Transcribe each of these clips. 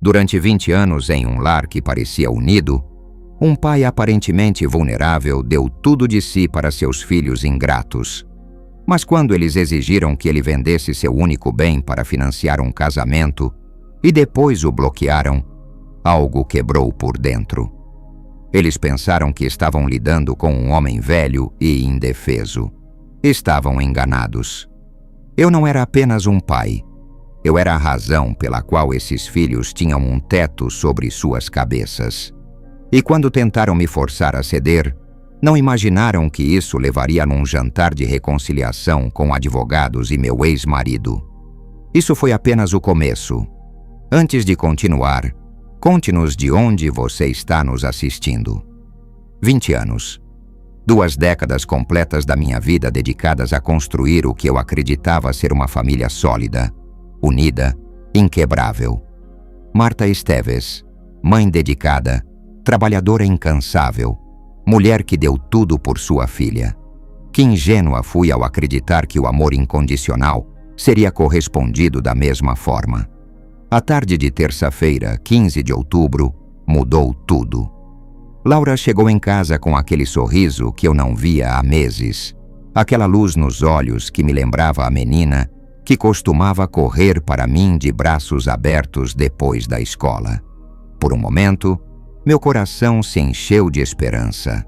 Durante 20 anos em um lar que parecia unido, um pai aparentemente vulnerável deu tudo de si para seus filhos ingratos. Mas quando eles exigiram que ele vendesse seu único bem para financiar um casamento e depois o bloquearam, algo quebrou por dentro. Eles pensaram que estavam lidando com um homem velho e indefeso. Estavam enganados. Eu não era apenas um pai. Eu era a razão pela qual esses filhos tinham um teto sobre suas cabeças. E quando tentaram me forçar a ceder, não imaginaram que isso levaria num jantar de reconciliação com advogados e meu ex-marido. Isso foi apenas o começo. Antes de continuar, conte-nos de onde você está nos assistindo. 20 anos. 2 décadas completas da minha vida dedicadas a construir o que eu acreditava ser uma família sólida, unida, inquebrável. Marta Esteves, mãe dedicada, trabalhadora incansável, mulher que deu tudo por sua filha. Que ingênua fui ao acreditar que o amor incondicional seria correspondido da mesma forma. A tarde de terça-feira, 15 de outubro, mudou tudo. Laura chegou em casa com aquele sorriso que eu não via há meses, aquela luz nos olhos que me lembrava a menina que costumava correr para mim de braços abertos depois da escola. Por um momento, meu coração se encheu de esperança.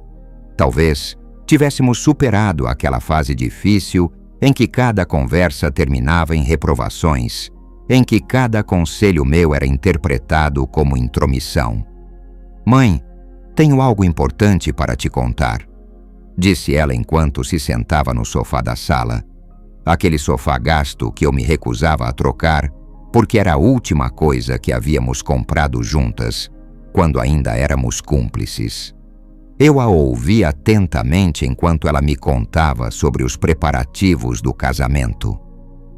Talvez tivéssemos superado aquela fase difícil em que cada conversa terminava em reprovações, em que cada conselho meu era interpretado como intromissão. Mãe, tenho algo importante para te contar, disse ela enquanto se sentava no sofá da sala. Aquele sofá gasto que eu me recusava a trocar porque era a última coisa que havíamos comprado juntas, quando ainda éramos cúmplices. Eu a ouvi atentamente enquanto ela me contava sobre os preparativos do casamento.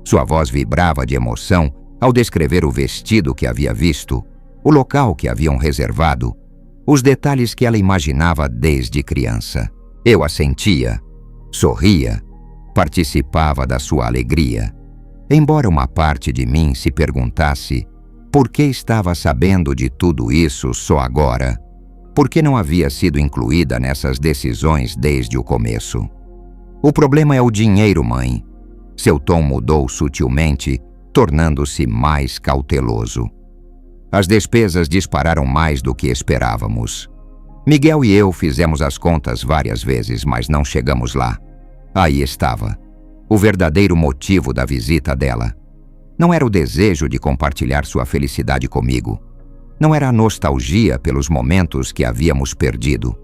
Sua voz vibrava de emoção ao descrever o vestido que havia visto, o local que haviam reservado, os detalhes que ela imaginava desde criança. Eu a sentia, sorria, participava da sua alegria, embora uma parte de mim se perguntasse por que estava sabendo de tudo isso só agora, por que não havia sido incluída nessas decisões desde o começo. O problema é o dinheiro, mãe. Seu tom mudou sutilmente, tornando-se mais cauteloso. As despesas dispararam mais do que esperávamos. Miguel e eu fizemos as contas várias vezes, mas não chegamos lá. Aí estava, o verdadeiro motivo da visita dela. Não era o desejo de compartilhar sua felicidade comigo. Não era a nostalgia pelos momentos que havíamos perdido.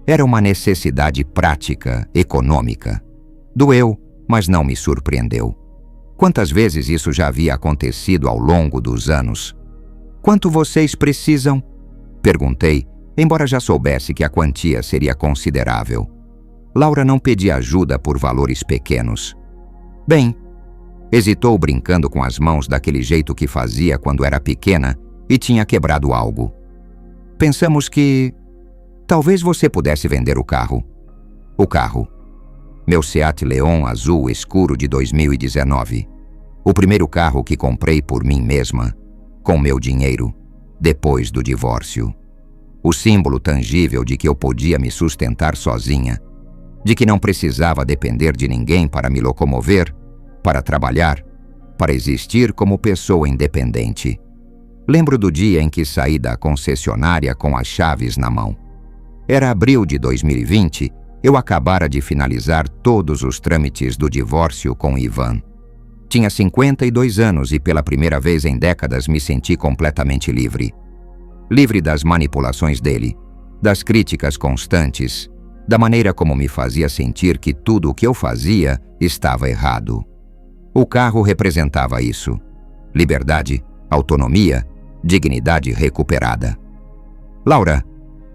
Era uma necessidade prática, econômica. Doeu, mas não me surpreendeu. Quantas vezes isso já havia acontecido ao longo dos anos? Quanto vocês precisam? Perguntei, embora já soubesse que a quantia seria considerável. Laura não pedia ajuda por valores pequenos. Bem, hesitou brincando com as mãos daquele jeito que fazia quando era pequena e tinha quebrado algo. Pensamos que talvez você pudesse vender o carro. O carro. Meu Seat Leon azul escuro de 2019. O primeiro carro que comprei por mim mesma, com meu dinheiro, depois do divórcio. O símbolo tangível de que eu podia me sustentar sozinha, de que não precisava depender de ninguém para me locomover, para trabalhar, para existir como pessoa independente. Lembro do dia em que saí da concessionária com as chaves na mão. Era abril de 2020, eu acabara de finalizar todos os trâmites do divórcio com Ivan. Tinha 52 anos e pela primeira vez em décadas me senti completamente livre. Livre das manipulações dele, das críticas constantes, da maneira como me fazia sentir que tudo o que eu fazia estava errado. O carro representava isso. Liberdade, autonomia, dignidade recuperada. Laura,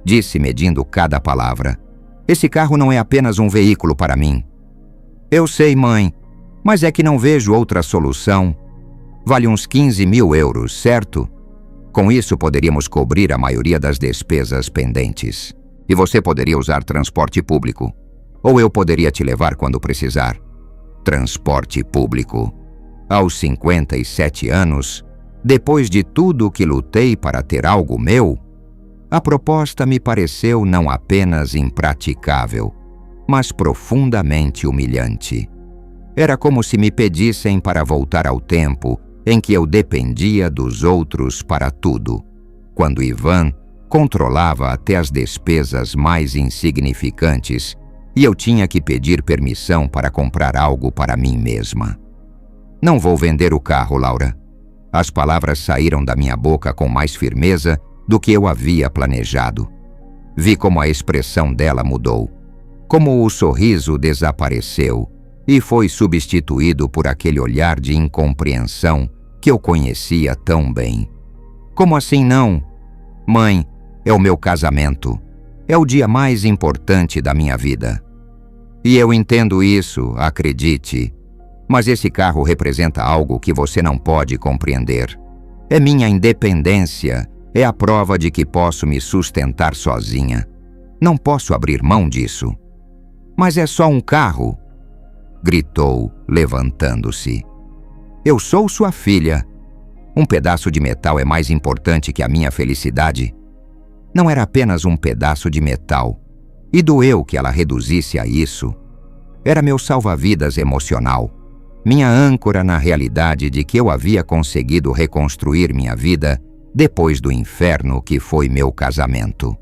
disse medindo cada palavra, esse carro não é apenas um veículo para mim. Eu sei, mãe, mas é que não vejo outra solução. Vale uns 15 mil euros, certo? Com isso poderíamos cobrir a maioria das despesas pendentes. E você poderia usar transporte público. Ou eu poderia te levar quando precisar. Transporte público. Aos 57 anos, Depois de tudo que lutei para ter algo meu, a proposta me pareceu não apenas impraticável, mas profundamente humilhante. Era como se me pedissem para voltar ao tempo em que eu dependia dos outros para tudo, quando Ivan controlava até as despesas mais insignificantes e eu tinha que pedir permissão para comprar algo para mim mesma. Não vou vender o carro, Laura. As palavras saíram da minha boca com mais firmeza do que eu havia planejado. Vi como a expressão dela mudou, como o sorriso desapareceu e foi substituído por aquele olhar de incompreensão que eu conhecia tão bem. Como assim não? Mãe, é o meu casamento. É o dia mais importante da minha vida. E eu entendo isso, acredite. Mas esse carro representa algo que você não pode compreender. É minha independência, é a prova de que posso me sustentar sozinha. Não posso abrir mão disso. Mas é só um carro, gritou, levantando-se. Eu sou sua filha. Um pedaço de metal é mais importante que a minha felicidade. Não era apenas um pedaço de metal, e doeu que ela reduzisse a isso. Era meu salva-vidas emocional, minha âncora na realidade de que eu havia conseguido reconstruir minha vida depois do inferno que foi meu casamento.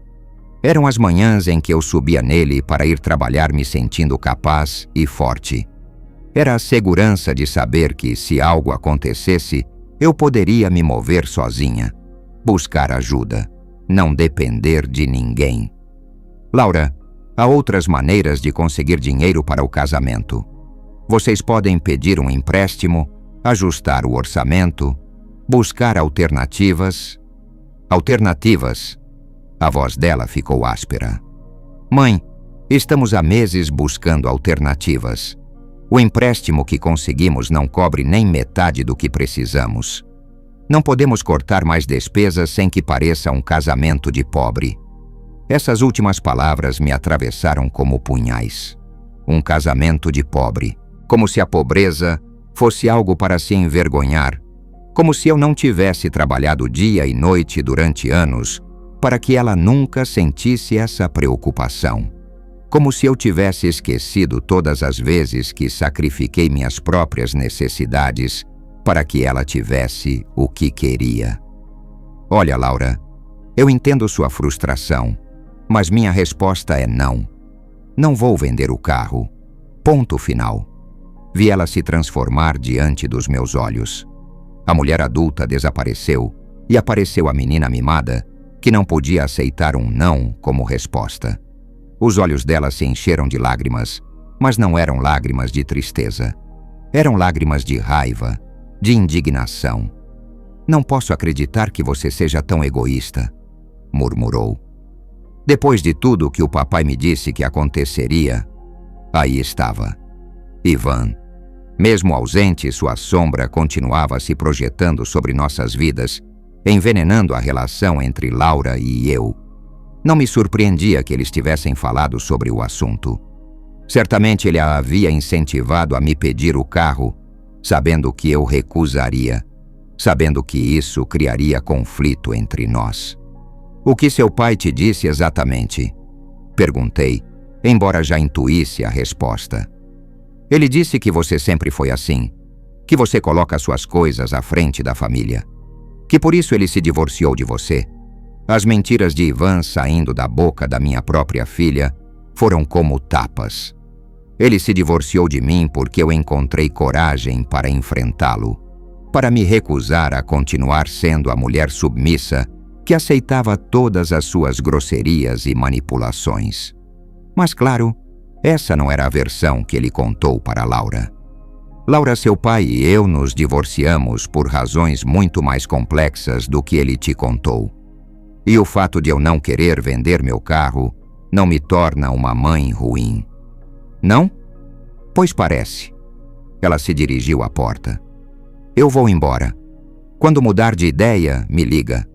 Eram as manhãs em que eu subia nele para ir trabalhar me sentindo capaz e forte. Era a segurança de saber que, se algo acontecesse, eu poderia me mover sozinha, buscar ajuda, não depender de ninguém. Laura, há outras maneiras de conseguir dinheiro para o casamento. Vocês podem pedir um empréstimo, ajustar o orçamento, buscar alternativas. Alternativas? A voz dela ficou áspera. Mãe, estamos há meses buscando alternativas. O empréstimo que conseguimos não cobre nem metade do que precisamos. Não podemos cortar mais despesas sem que pareça um casamento de pobre. Essas últimas palavras me atravessaram como punhais. Um casamento de pobre, como se a pobreza fosse algo para se envergonhar, como se eu não tivesse trabalhado dia e noite durante anos para que ela nunca sentisse essa preocupação. Como se eu tivesse esquecido todas as vezes que sacrifiquei minhas próprias necessidades para que ela tivesse o que queria. Olha, Laura, eu entendo sua frustração, mas minha resposta é não. Não vou vender o carro. Ponto final. Vi ela se transformar diante dos meus olhos. A mulher adulta desapareceu e apareceu a menina mimada, que não podia aceitar um não como resposta. Os olhos dela se encheram de lágrimas, mas não eram lágrimas de tristeza. Eram lágrimas de raiva, de indignação. Não posso acreditar que você seja tão egoísta, murmurou. Depois de tudo que o papai me disse que aconteceria, aí estava. Ivan. Mesmo ausente, sua sombra continuava se projetando sobre nossas vidas, envenenando a relação entre Laura e eu. Não me surpreendia que eles tivessem falado sobre o assunto. Certamente ele a havia incentivado a me pedir o carro, sabendo que eu recusaria, sabendo que isso criaria conflito entre nós. O que seu pai te disse exatamente? Perguntei, embora já intuísse a resposta. Ele disse que você sempre foi assim, que você coloca suas coisas à frente da família, que por isso ele se divorciou de você. As mentiras de Ivan saindo da boca da minha própria filha foram como tapas. Ele se divorciou de mim porque eu encontrei coragem para enfrentá-lo, para me recusar a continuar sendo a mulher submissa que aceitava todas as suas grosserias e manipulações. Mas claro, essa não era a versão que ele contou para Laura. Laura, seu pai e eu nos divorciamos por razões muito mais complexas do que ele te contou. E o fato de eu não querer vender meu carro não me torna uma mãe ruim. Não? Pois parece. Ela se dirigiu à porta. Eu vou embora. Quando mudar de ideia, me liga.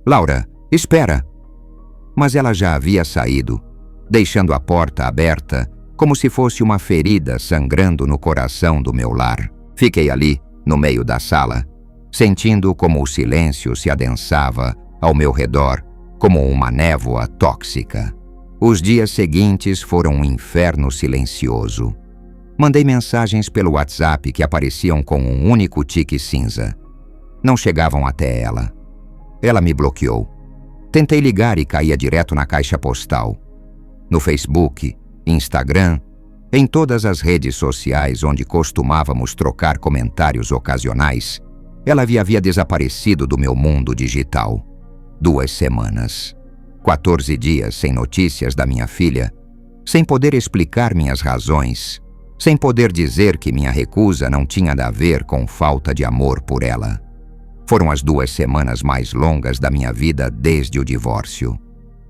Laura, espera! Mas ela já havia saído, deixando a porta aberta, como se fosse uma ferida sangrando no coração do meu lar. Fiquei ali, no meio da sala, sentindo como o silêncio se adensava ao meu redor como uma névoa tóxica. Os dias seguintes foram um inferno silencioso. Mandei mensagens pelo WhatsApp que apareciam com um único tique cinza. Não chegavam até ela. Ela me bloqueou. Tentei ligar e caía direto na caixa postal. No Facebook, Instagram, em todas as redes sociais onde costumávamos trocar comentários ocasionais, ela havia desaparecido do meu mundo digital. 2 semanas. 14 dias sem notícias da minha filha, sem poder explicar minhas razões, sem poder dizer que minha recusa não tinha a ver com falta de amor por ela. Foram as 2 semanas mais longas da minha vida desde o divórcio.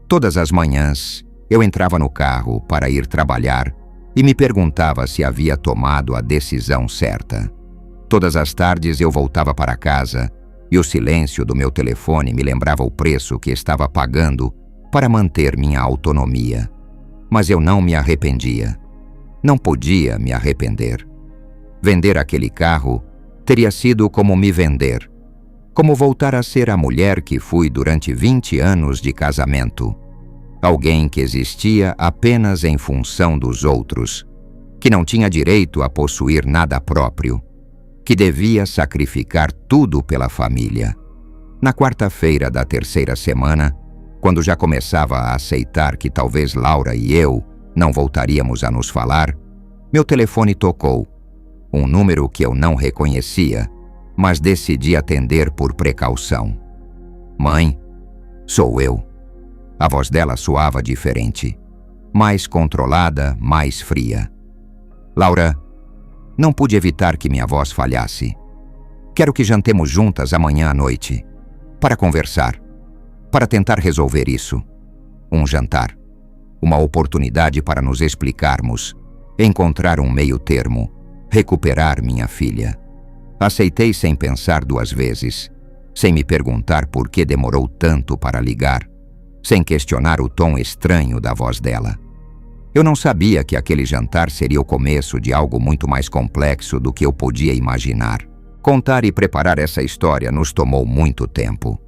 Todas as manhãs, eu entrava no carro para ir trabalhar e me perguntava se havia tomado a decisão certa. Todas as tardes eu voltava para casa e o silêncio do meu telefone me lembrava o preço que estava pagando para manter minha autonomia. Mas eu não me arrependia. Não podia me arrepender. Vender aquele carro teria sido como me vender, como voltar a ser a mulher que fui durante 20 anos de casamento. Alguém que existia apenas em função dos outros, que não tinha direito a possuir nada próprio, que devia sacrificar tudo pela família. Na quarta-feira da 3ª semana, quando já começava a aceitar que talvez Laura e eu não voltaríamos a nos falar, meu telefone tocou. Um número que eu não reconhecia, mas decidi atender por precaução. Mãe, sou eu. A voz dela soava diferente, mais controlada, mais fria. Laura, não pude evitar que minha voz falhasse. Quero que jantemos juntas amanhã à noite, para conversar, para tentar resolver isso. Um jantar, uma oportunidade para nos explicarmos, encontrar um meio termo, recuperar minha filha. Aceitei sem pensar 2 vezes, sem me perguntar por que demorou tanto para ligar, sem questionar o tom estranho da voz dela. Eu não sabia que aquele jantar seria o começo de algo muito mais complexo do que eu podia imaginar. Contar e preparar essa história nos tomou muito tempo.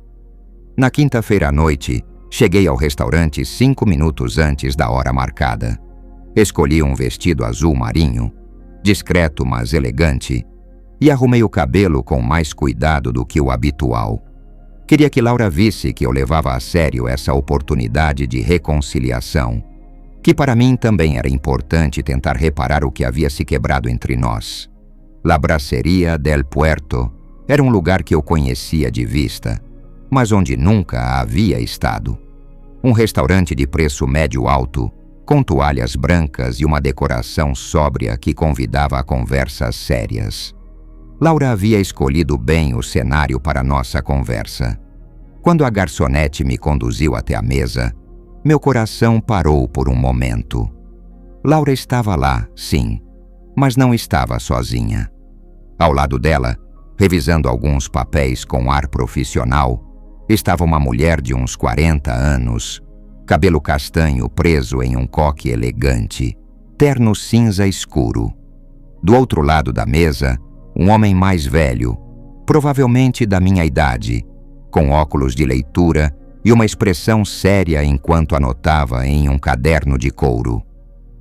Na quinta-feira à noite, cheguei ao restaurante 5 minutos antes da hora marcada. Escolhi um vestido azul marinho, discreto mas elegante, e arrumei o cabelo com mais cuidado do que o habitual. Queria que Laura visse que eu levava a sério essa oportunidade de reconciliação, que para mim também era importante tentar reparar o que havia se quebrado entre nós. La Brasseria del Puerto era um lugar que eu conhecia de vista, mas onde nunca havia estado. Um restaurante de preço médio-alto, com toalhas brancas e uma decoração sóbria que convidava a conversas sérias. Laura havia escolhido bem o cenário para nossa conversa. Quando a garçonete me conduziu até a mesa, meu coração parou por um momento. Laura estava lá, sim, mas não estava sozinha. Ao lado dela, revisando alguns papéis com ar profissional, estava uma mulher de uns 40 anos, cabelo castanho preso em um coque elegante, terno cinza escuro. Do outro lado da mesa, um homem mais velho, provavelmente da minha idade, com óculos de leitura e uma expressão séria enquanto anotava em um caderno de couro.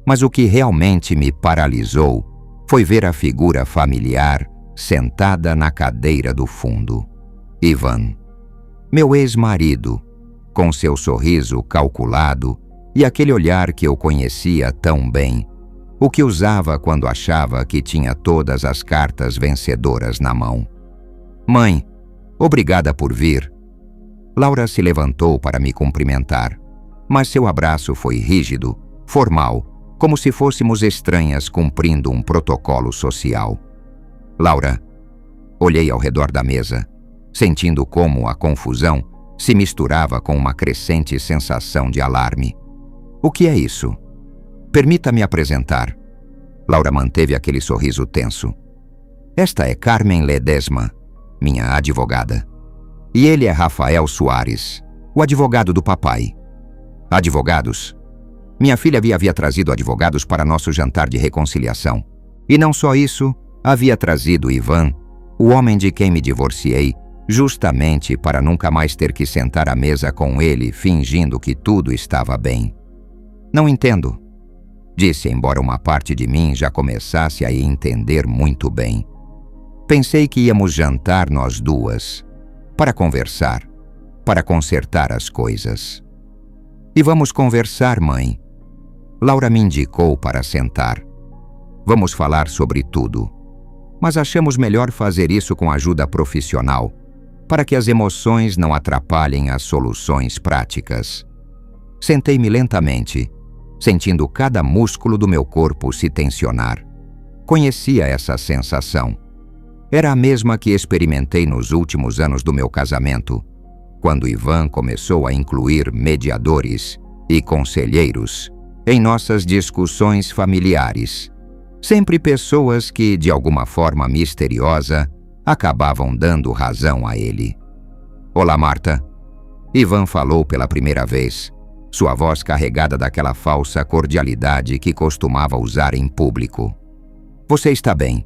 Mas o que realmente me paralisou foi ver a figura familiar sentada na cadeira do fundo. Ivan, meu ex-marido, com seu sorriso calculado e aquele olhar que eu conhecia tão bem, o que usava quando achava que tinha todas as cartas vencedoras na mão. Mãe, obrigada por vir. Laura se levantou para me cumprimentar, mas seu abraço foi rígido, formal, como se fôssemos estranhas cumprindo um protocolo social. Laura, olhei ao redor da mesa, sentindo como a confusão se misturava com uma crescente sensação de alarme. O que é isso? Permita-me apresentar. Laura manteve aquele sorriso tenso. Esta é Carmen Ledesma, minha advogada. E ele é Rafael Soares, o advogado do papai. Advogados? Minha filha havia trazido advogados para nosso jantar de reconciliação. E não só isso, havia trazido Ivan, O homem de quem me divorciei, justamente para nunca mais ter que sentar à mesa com ele fingindo que tudo estava bem. Não entendo, disse, embora uma parte de mim já começasse a entender muito bem. Pensei que íamos jantar nós duas, para conversar, para consertar as coisas. E vamos conversar, mãe. Laura me indicou para sentar. Vamos falar sobre tudo, mas achamos melhor fazer isso com ajuda profissional, para que as emoções não atrapalhem as soluções práticas. Sentei-me lentamente, sentindo cada músculo do meu corpo se tensionar. Conhecia essa sensação. Era a mesma que experimentei nos últimos anos do meu casamento, quando Ivan começou a incluir mediadores e conselheiros em nossas discussões familiares. Sempre pessoas que, de alguma forma misteriosa, acabavam dando razão a ele. Olá, Marta. Ivan falou pela primeira vez, sua voz carregada daquela falsa cordialidade que costumava usar em público. Você está bem?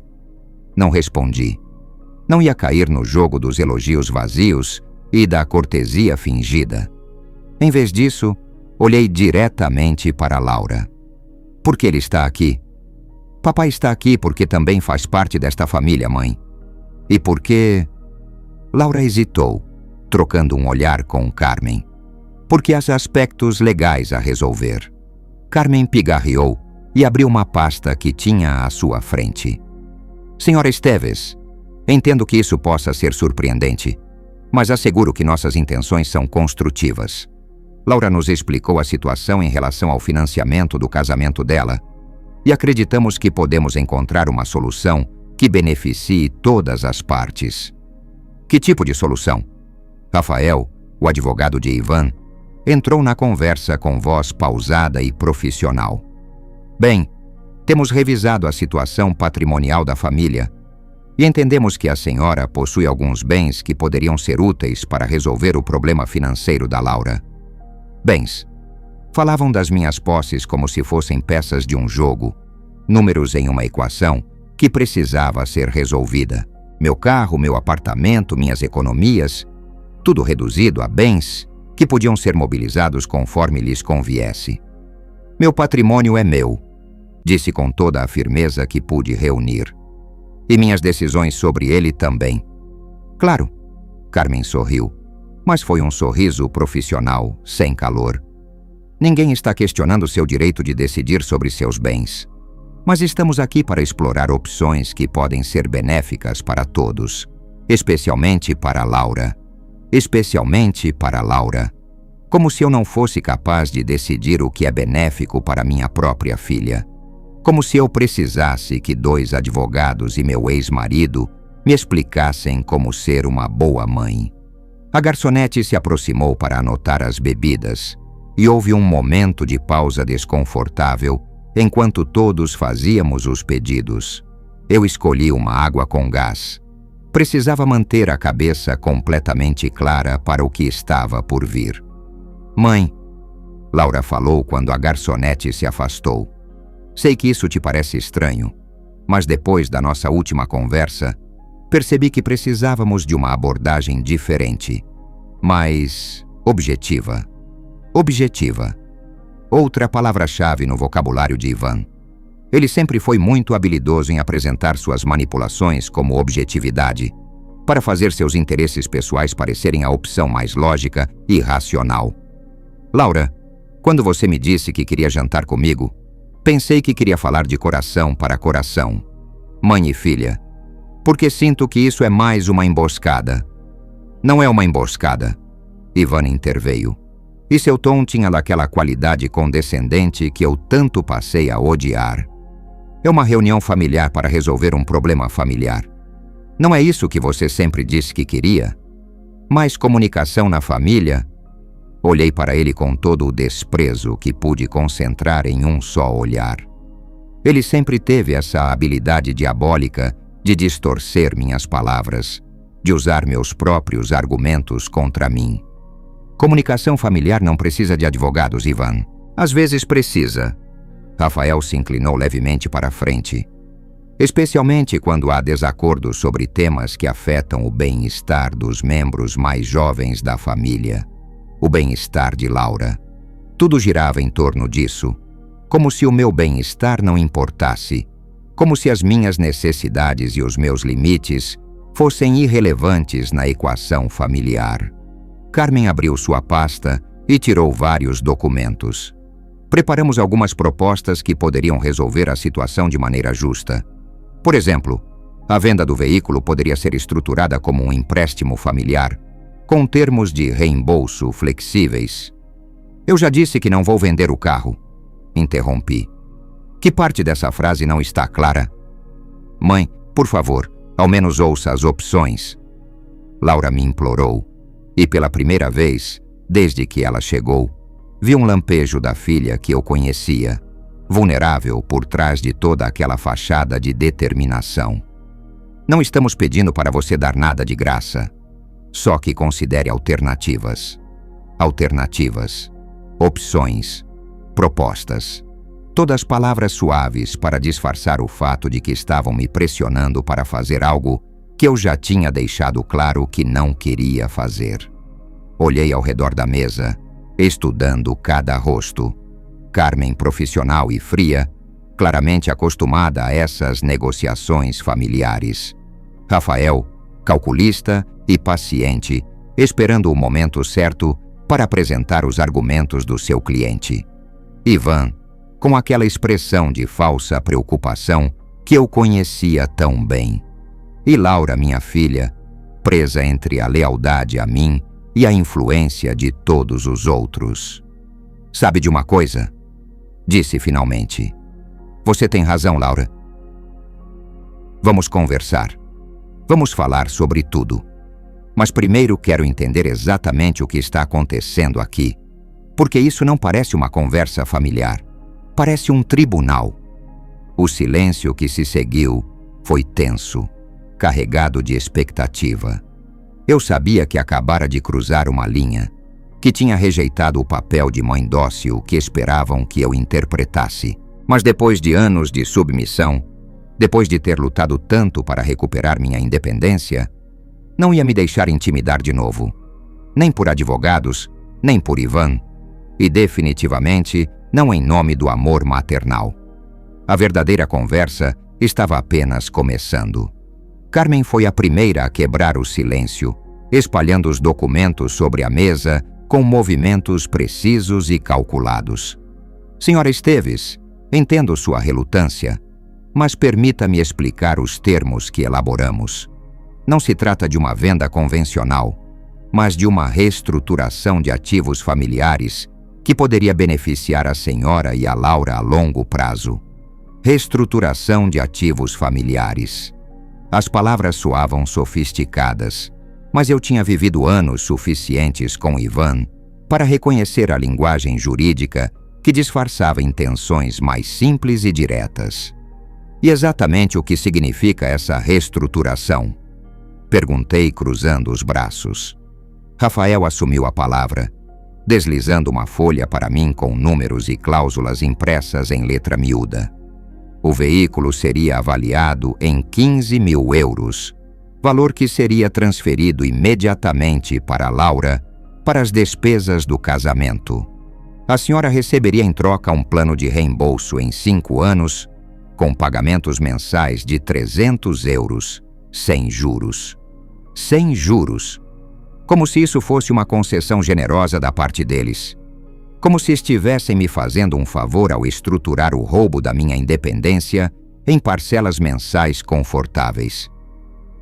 Não respondi. Não ia cair no jogo dos elogios vazios e da cortesia fingida. Em vez disso, olhei diretamente para Laura. Por que ele está aqui? Papai está aqui porque também faz parte desta família, mãe. E porque... Laura hesitou, trocando um olhar com Carmen. Porque há aspectos legais a resolver. Carmen pigarreou e abriu uma pasta que tinha à sua frente. Senhora Esteves, entendo que isso possa ser surpreendente, mas asseguro que nossas intenções são construtivas. Laura nos explicou a situação em relação ao financiamento do casamento dela e acreditamos que podemos encontrar uma solução que beneficie todas as partes. Que tipo de solução? Rafael, o advogado de Ivan, entrou na conversa com voz pausada e profissional. Bem, temos revisado a situação patrimonial da família e entendemos que a senhora possui alguns bens que poderiam ser úteis para resolver o problema financeiro da Laura. Bens. Falavam das minhas posses como se fossem peças de um jogo, números em uma equação que precisava ser resolvida. Meu carro, meu apartamento, minhas economias, tudo reduzido a bens que podiam ser mobilizados conforme lhes conviesse. Meu patrimônio é meu, disse com toda a firmeza que pude reunir. E minhas decisões sobre ele também. Claro, Carmen sorriu, mas foi um sorriso profissional, sem calor. Ninguém está questionando seu direito de decidir sobre seus bens. Mas estamos aqui para explorar opções que podem ser benéficas para todos, especialmente para Laura. Especialmente para Laura. Como se eu não fosse capaz de decidir o que é benéfico para minha própria filha. Como se eu precisasse que 2 advogados e meu ex-marido me explicassem como ser uma boa mãe. A garçonete se aproximou para anotar as bebidas e houve um momento de pausa desconfortável enquanto todos fazíamos os pedidos. Eu escolhi uma água com gás. Precisava manter a cabeça completamente clara para o que estava por vir. Mãe, Laura falou quando a garçonete se afastou. Sei que isso te parece estranho, mas depois da nossa última conversa, percebi que precisávamos de uma abordagem diferente, mais objetiva. Objetiva. Outra palavra-chave no vocabulário de Ivan. Ele sempre foi muito habilidoso em apresentar suas manipulações como objetividade, para fazer seus interesses pessoais parecerem a opção mais lógica e racional. Laura, quando você me disse que queria jantar comigo, pensei que queria falar de coração para coração, mãe e filha, porque sinto que isso é mais uma emboscada. Não é uma emboscada, Ivan interveio, e seu tom tinha daquela qualidade condescendente que eu tanto passei a odiar. É uma reunião familiar para resolver um problema familiar. Não é isso que você sempre disse que queria? Mais comunicação na família? Olhei para ele com todo o desprezo que pude concentrar em um só olhar. Ele sempre teve essa habilidade diabólica de distorcer minhas palavras, de usar meus próprios argumentos contra mim. Comunicação familiar não precisa de advogados, Ivan. Às vezes precisa. Rafael se inclinou levemente para a frente. especialmente quando há desacordos sobre temas que afetam o bem-estar dos membros mais jovens da família. O bem-estar de Laura. Tudo girava em torno disso, como se o meu bem-estar não importasse, como se as minhas necessidades e os meus limites fossem irrelevantes na equação familiar. Carmen abriu sua pasta e tirou vários documentos. Preparamos algumas propostas que poderiam resolver a situação de maneira justa. Por exemplo, a venda do veículo poderia ser estruturada como um empréstimo familiar, com termos de reembolso flexíveis. Eu já disse que não vou vender o carro, interrompi. Que parte dessa frase não está clara? Mãe, por favor, ao menos ouça as opções. Laura me implorou, e pela primeira vez, desde que ela chegou, vi um lampejo da filha que eu conhecia, vulnerável por trás de toda aquela fachada de determinação. Não estamos pedindo para você dar nada de graça, só que considere alternativas. Alternativas, opções, propostas. Todas palavras suaves para disfarçar o fato de que estavam me pressionando para fazer algo que eu já tinha deixado claro que não queria fazer. Olhei ao redor da mesa, estudando cada rosto. Carmen profissional e fria, claramente acostumada a essas negociações familiares. Rafael, calculista e paciente, esperando o momento certo para apresentar os argumentos do seu cliente. Ivan, com aquela expressão de falsa preocupação que eu conhecia tão bem. E Laura, minha filha, presa entre a lealdade a mim e a influência de todos os outros. Sabe de uma coisa? Disse finalmente. Você tem razão, Laura. Vamos conversar. Vamos falar sobre tudo. Mas primeiro quero entender exatamente o que está acontecendo aqui, porque isso não parece uma conversa familiar. Parece um tribunal. O silêncio que se seguiu foi tenso, carregado de expectativa. Eu sabia que acabara de cruzar uma linha, que tinha rejeitado o papel de mãe dócil que esperavam que eu interpretasse. Mas depois de anos de submissão, depois de ter lutado tanto para recuperar minha independência, não ia me deixar intimidar de novo. Nem por advogados, nem por Ivan, e definitivamente não em nome do amor maternal. A verdadeira conversa estava apenas começando. Carmen foi a primeira a quebrar o silêncio, espalhando os documentos sobre a mesa com movimentos precisos e calculados. Senhora Esteves, entendo sua relutância, mas permita-me explicar os termos que elaboramos. Não se trata de uma venda convencional, mas de uma reestruturação de ativos familiares que poderia beneficiar a senhora e a Laura a longo prazo. Reestruturação de ativos familiares. As palavras soavam sofisticadas, mas eu tinha vivido anos suficientes com Ivan para reconhecer a linguagem jurídica que disfarçava intenções mais simples e diretas. E exatamente o que significa essa reestruturação? Perguntei cruzando os braços. Rafael assumiu a palavra, deslizando uma folha para mim com números e cláusulas impressas em letra miúda. O veículo seria avaliado em 15 mil euros, valor que seria transferido imediatamente para Laura para as despesas do casamento. A senhora receberia em troca um plano de reembolso em 5 anos, com pagamentos mensais de 300 euros, sem juros. Sem juros. Como se isso fosse uma concessão generosa da parte deles. Como se estivessem me fazendo um favor ao estruturar o roubo da minha independência em parcelas mensais confortáveis.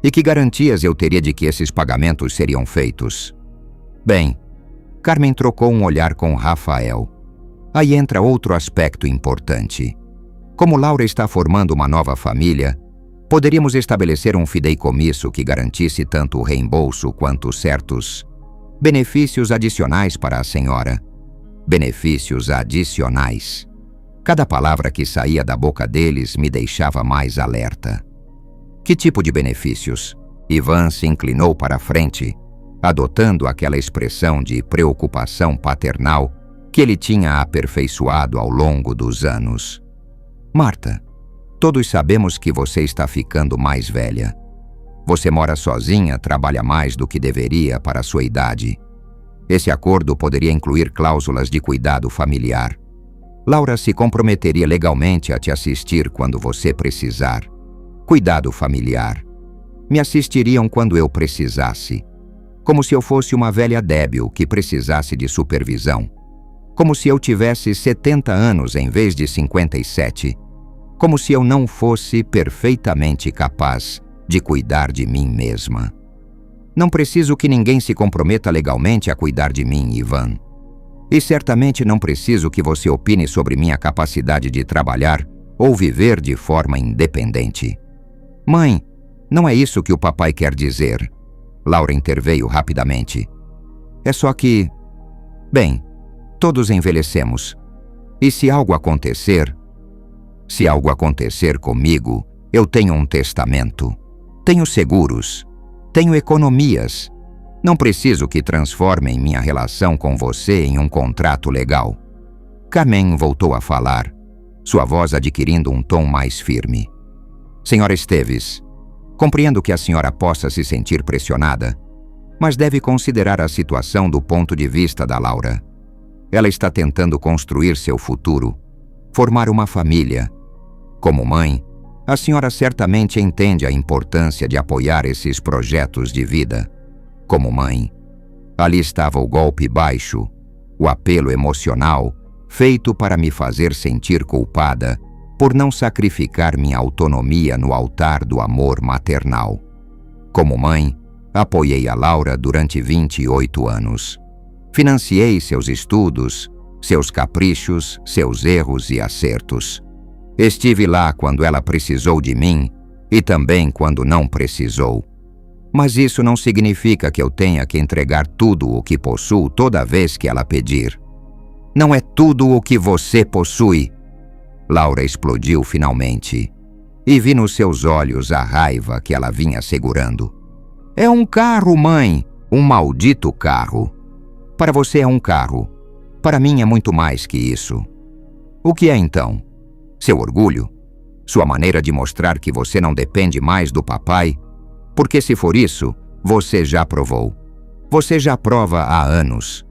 E que garantias eu teria de que esses pagamentos seriam feitos? Bem, Carmen trocou um olhar com Rafael. Aí entra outro aspecto importante. Como Laura está formando uma nova família, poderíamos estabelecer um fideicomisso que garantisse tanto o reembolso quanto certos benefícios adicionais para a senhora. Benefícios adicionais. Cada palavra que saía da boca deles me deixava mais alerta. Que tipo de benefícios? Ivan se inclinou para a frente, adotando aquela expressão de preocupação paternal que ele tinha aperfeiçoado ao longo dos anos. Marta, Todos sabemos que você está ficando mais velha. Você mora sozinha, trabalha mais do que deveria para a sua idade. Esse acordo poderia incluir cláusulas de cuidado familiar. Laura se comprometeria legalmente a te assistir quando você precisar. Cuidado familiar. Me assistiriam quando eu precisasse. Como se eu fosse uma velha débil que precisasse de supervisão. Como se eu tivesse 70 anos em vez de 57. Como se eu não fosse perfeitamente capaz de cuidar de mim mesma. Não preciso que ninguém se comprometa legalmente a cuidar de mim, Ivan. E certamente não preciso que você opine sobre minha capacidade de trabalhar ou viver de forma independente. Mãe, não é isso que o papai quer dizer. Laura interveio rapidamente. É só que... Bem, todos envelhecemos. E se algo acontecer... Se algo acontecer comigo, eu tenho um testamento. Tenho seguros. Tenho economias. Não preciso que transformem minha relação com você em um contrato legal. Carmen voltou a falar, sua voz adquirindo um tom mais firme. Senhora Esteves, compreendo que a senhora possa se sentir pressionada, mas deve considerar a situação do ponto de vista da Laura. Ela está tentando construir seu futuro, formar uma família. Como mãe, a senhora certamente entende a importância de apoiar esses projetos de vida. Como mãe, ali estava o golpe baixo, o apelo emocional, feito para me fazer sentir culpada por não sacrificar minha autonomia no altar do amor maternal. Como mãe, apoiei a Laura durante 28 anos. Financiei seus estudos, seus caprichos, seus erros e acertos. Estive lá quando ela precisou de mim e também quando não precisou. Mas isso não significa que eu tenha que entregar tudo o que possuo toda vez que ela pedir. Não é tudo o que você possui. Laura explodiu finalmente. E vi nos seus olhos a raiva que ela vinha segurando. É um carro, mãe. Um maldito carro. Para você é um carro. Para mim é muito mais que isso. O que é então? Seu orgulho? Sua maneira de mostrar que você não depende mais do papai? Porque se for isso, você já provou. Você já prova há anos.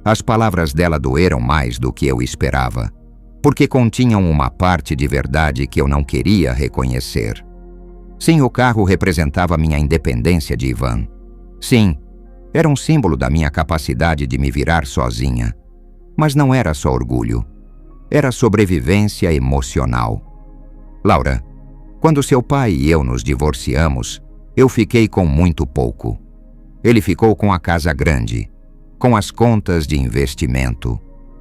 As palavras dela doeram mais do que eu esperava, porque continham uma parte de verdade que eu não queria reconhecer. Sim, o carro representava minha independência de Ivan. Sim, era um símbolo da minha capacidade de me virar sozinha. Mas não era só orgulho. Era sobrevivência emocional. Laura, quando seu pai e eu nos divorciamos, eu fiquei com muito pouco. Ele ficou com a casa grande, com as contas de investimento,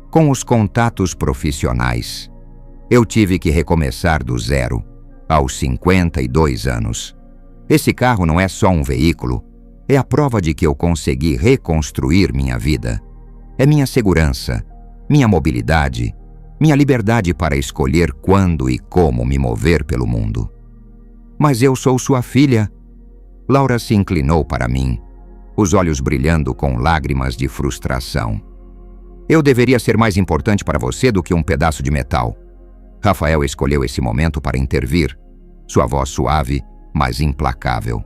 com os contatos profissionais. Eu tive que recomeçar do zero, aos 52 anos. Esse carro não é só um veículo, é a prova de que eu consegui reconstruir minha vida. É minha segurança, minha mobilidade, minha liberdade para escolher quando e como me mover pelo mundo. Mas eu sou sua filha. Laura se inclinou para mim, os olhos brilhando com lágrimas de frustração. Eu deveria ser mais importante para você do que um pedaço de metal. Rafael escolheu esse momento para intervir, sua voz suave, mas implacável.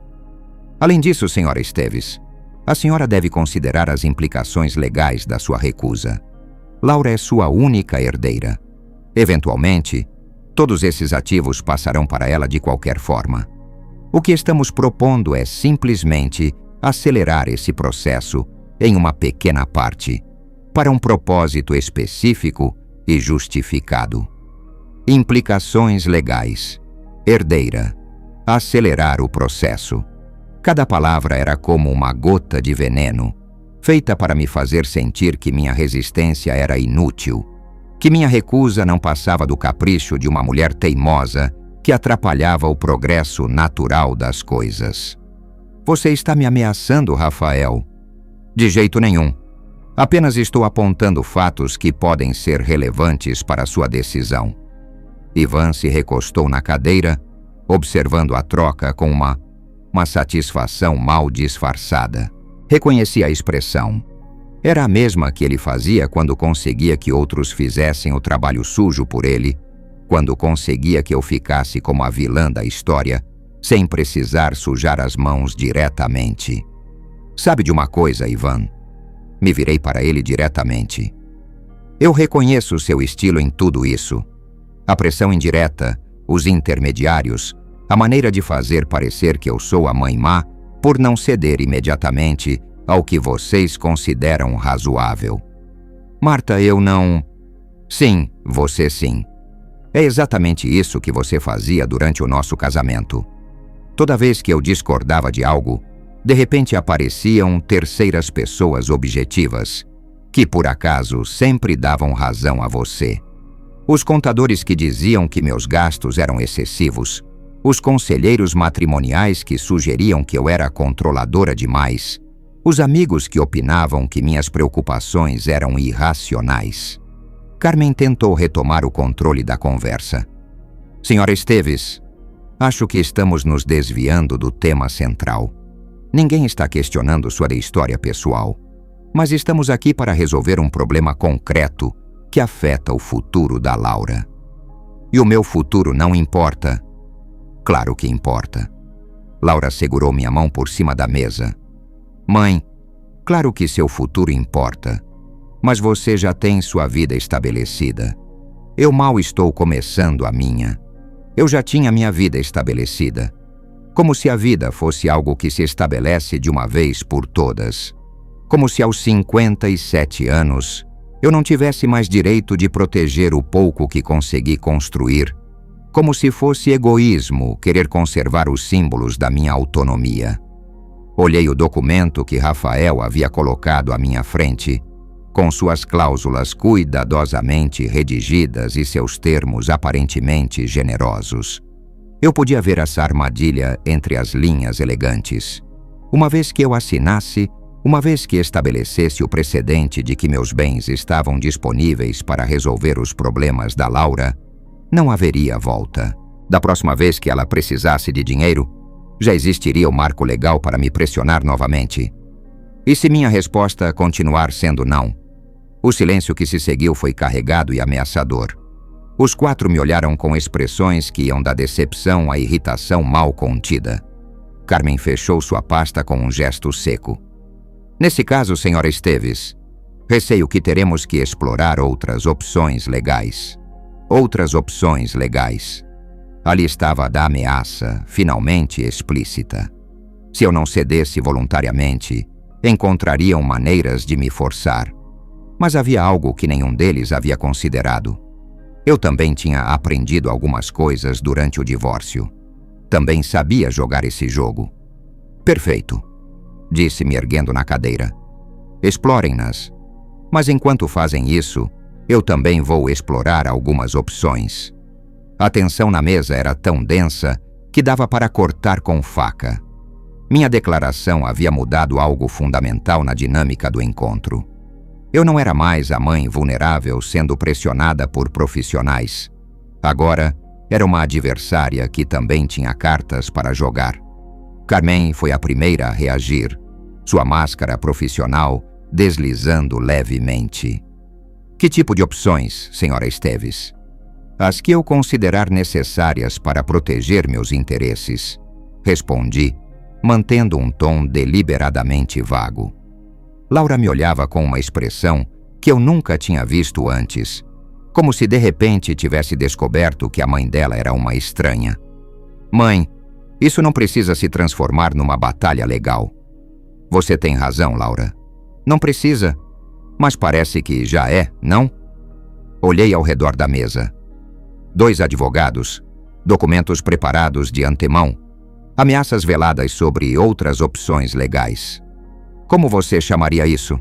Além disso, senhora Esteves, a senhora deve considerar as implicações legais da sua recusa. Laura é sua única herdeira. Eventualmente, todos esses ativos passarão para ela de qualquer forma. O que estamos propondo é simplesmente acelerar esse processo em uma pequena parte, para um propósito específico e justificado. Implicações legais. Herdeira. Acelerar o processo. Cada palavra era como uma gota de veneno, feita para me fazer sentir que minha resistência era inútil, que minha recusa não passava do capricho de uma mulher teimosa que atrapalhava o progresso natural das coisas. Você está me ameaçando, Rafael? De jeito nenhum. Apenas estou apontando fatos que podem ser relevantes para sua decisão. Ivan se recostou na cadeira, observando a troca com uma satisfação mal disfarçada. Reconheci a expressão. Era a mesma que ele fazia quando conseguia que outros fizessem o trabalho sujo por ele, quando conseguia que eu ficasse como a vilã da história, sem precisar sujar as mãos diretamente. Sabe de uma coisa, Ivan? Me virei para ele diretamente. Eu reconheço seu estilo em tudo isso. A pressão indireta, os intermediários, a maneira de fazer parecer que eu sou a mãe má por não ceder imediatamente ao que vocês consideram razoável. Marta, eu não... Sim, você sim. É exatamente isso que você fazia durante o nosso casamento. Toda vez que eu discordava de algo, de repente apareciam terceiras pessoas objetivas, que por acaso sempre davam razão a você. Os contadores que diziam que meus gastos eram excessivos, os conselheiros matrimoniais que sugeriam que eu era controladora demais, os amigos que opinavam que minhas preocupações eram irracionais. Carmen tentou retomar o controle da conversa. Senhora Esteves, acho que estamos nos desviando do tema central. Ninguém está questionando sua história pessoal, mas estamos aqui para resolver um problema concreto que afeta o futuro da Laura. E o meu futuro não importa? Claro que importa. Laura segurou minha mão por cima da mesa. Mãe, claro que seu futuro importa, mas você já tem sua vida estabelecida. Eu mal estou começando a minha. Eu já tinha minha vida estabelecida. Como se a vida fosse algo que se estabelece de uma vez por todas. Como se aos 57 anos eu não tivesse mais direito de proteger o pouco que consegui construir. Como se fosse egoísmo querer conservar os símbolos da minha autonomia. Olhei o documento que Rafael havia colocado à minha frente, com suas cláusulas cuidadosamente redigidas e seus termos aparentemente generosos. Eu podia ver essa armadilha entre as linhas elegantes. Uma vez que eu assinasse, uma vez que estabelecesse o precedente de que meus bens estavam disponíveis para resolver os problemas da Laura, não haveria volta. Da próxima vez que ela precisasse de dinheiro, já existiria o marco legal para me pressionar novamente. E se minha resposta continuar sendo não? O silêncio que se seguiu foi carregado e ameaçador. Os quatro me olharam com expressões que iam da decepção à irritação mal contida. Carmen fechou sua pasta com um gesto seco. Nesse caso, senhora Esteves, receio que teremos que explorar outras opções legais. Outras opções legais. Ali estava a da ameaça, finalmente explícita. Se eu não cedesse voluntariamente, encontrariam maneiras de me forçar. Mas havia algo que nenhum deles havia considerado. Eu também tinha aprendido algumas coisas durante o divórcio. Também sabia jogar esse jogo. Perfeito, disse me erguendo na cadeira. Explorem-nas. Mas enquanto fazem isso, eu também vou explorar algumas opções. A tensão na mesa era tão densa que dava para cortar com faca. Minha declaração havia mudado algo fundamental na dinâmica do encontro. Eu não era mais a mãe vulnerável sendo pressionada por profissionais. Agora, era uma adversária que também tinha cartas para jogar. Carmen foi a primeira a reagir, sua máscara profissional deslizando levemente. Que tipo de opções, senhora Esteves? As que eu considerar necessárias para proteger meus interesses, respondi, mantendo um tom deliberadamente vago. Laura me olhava com uma expressão que eu nunca tinha visto antes, como se de repente tivesse descoberto que a mãe dela era uma estranha. Mãe, isso não precisa se transformar numa batalha legal. Você tem razão, Laura. Não precisa, mas parece que já é, não? Olhei ao redor da mesa. 2 advogados, documentos preparados de antemão, ameaças veladas sobre outras opções legais. Como você chamaria isso?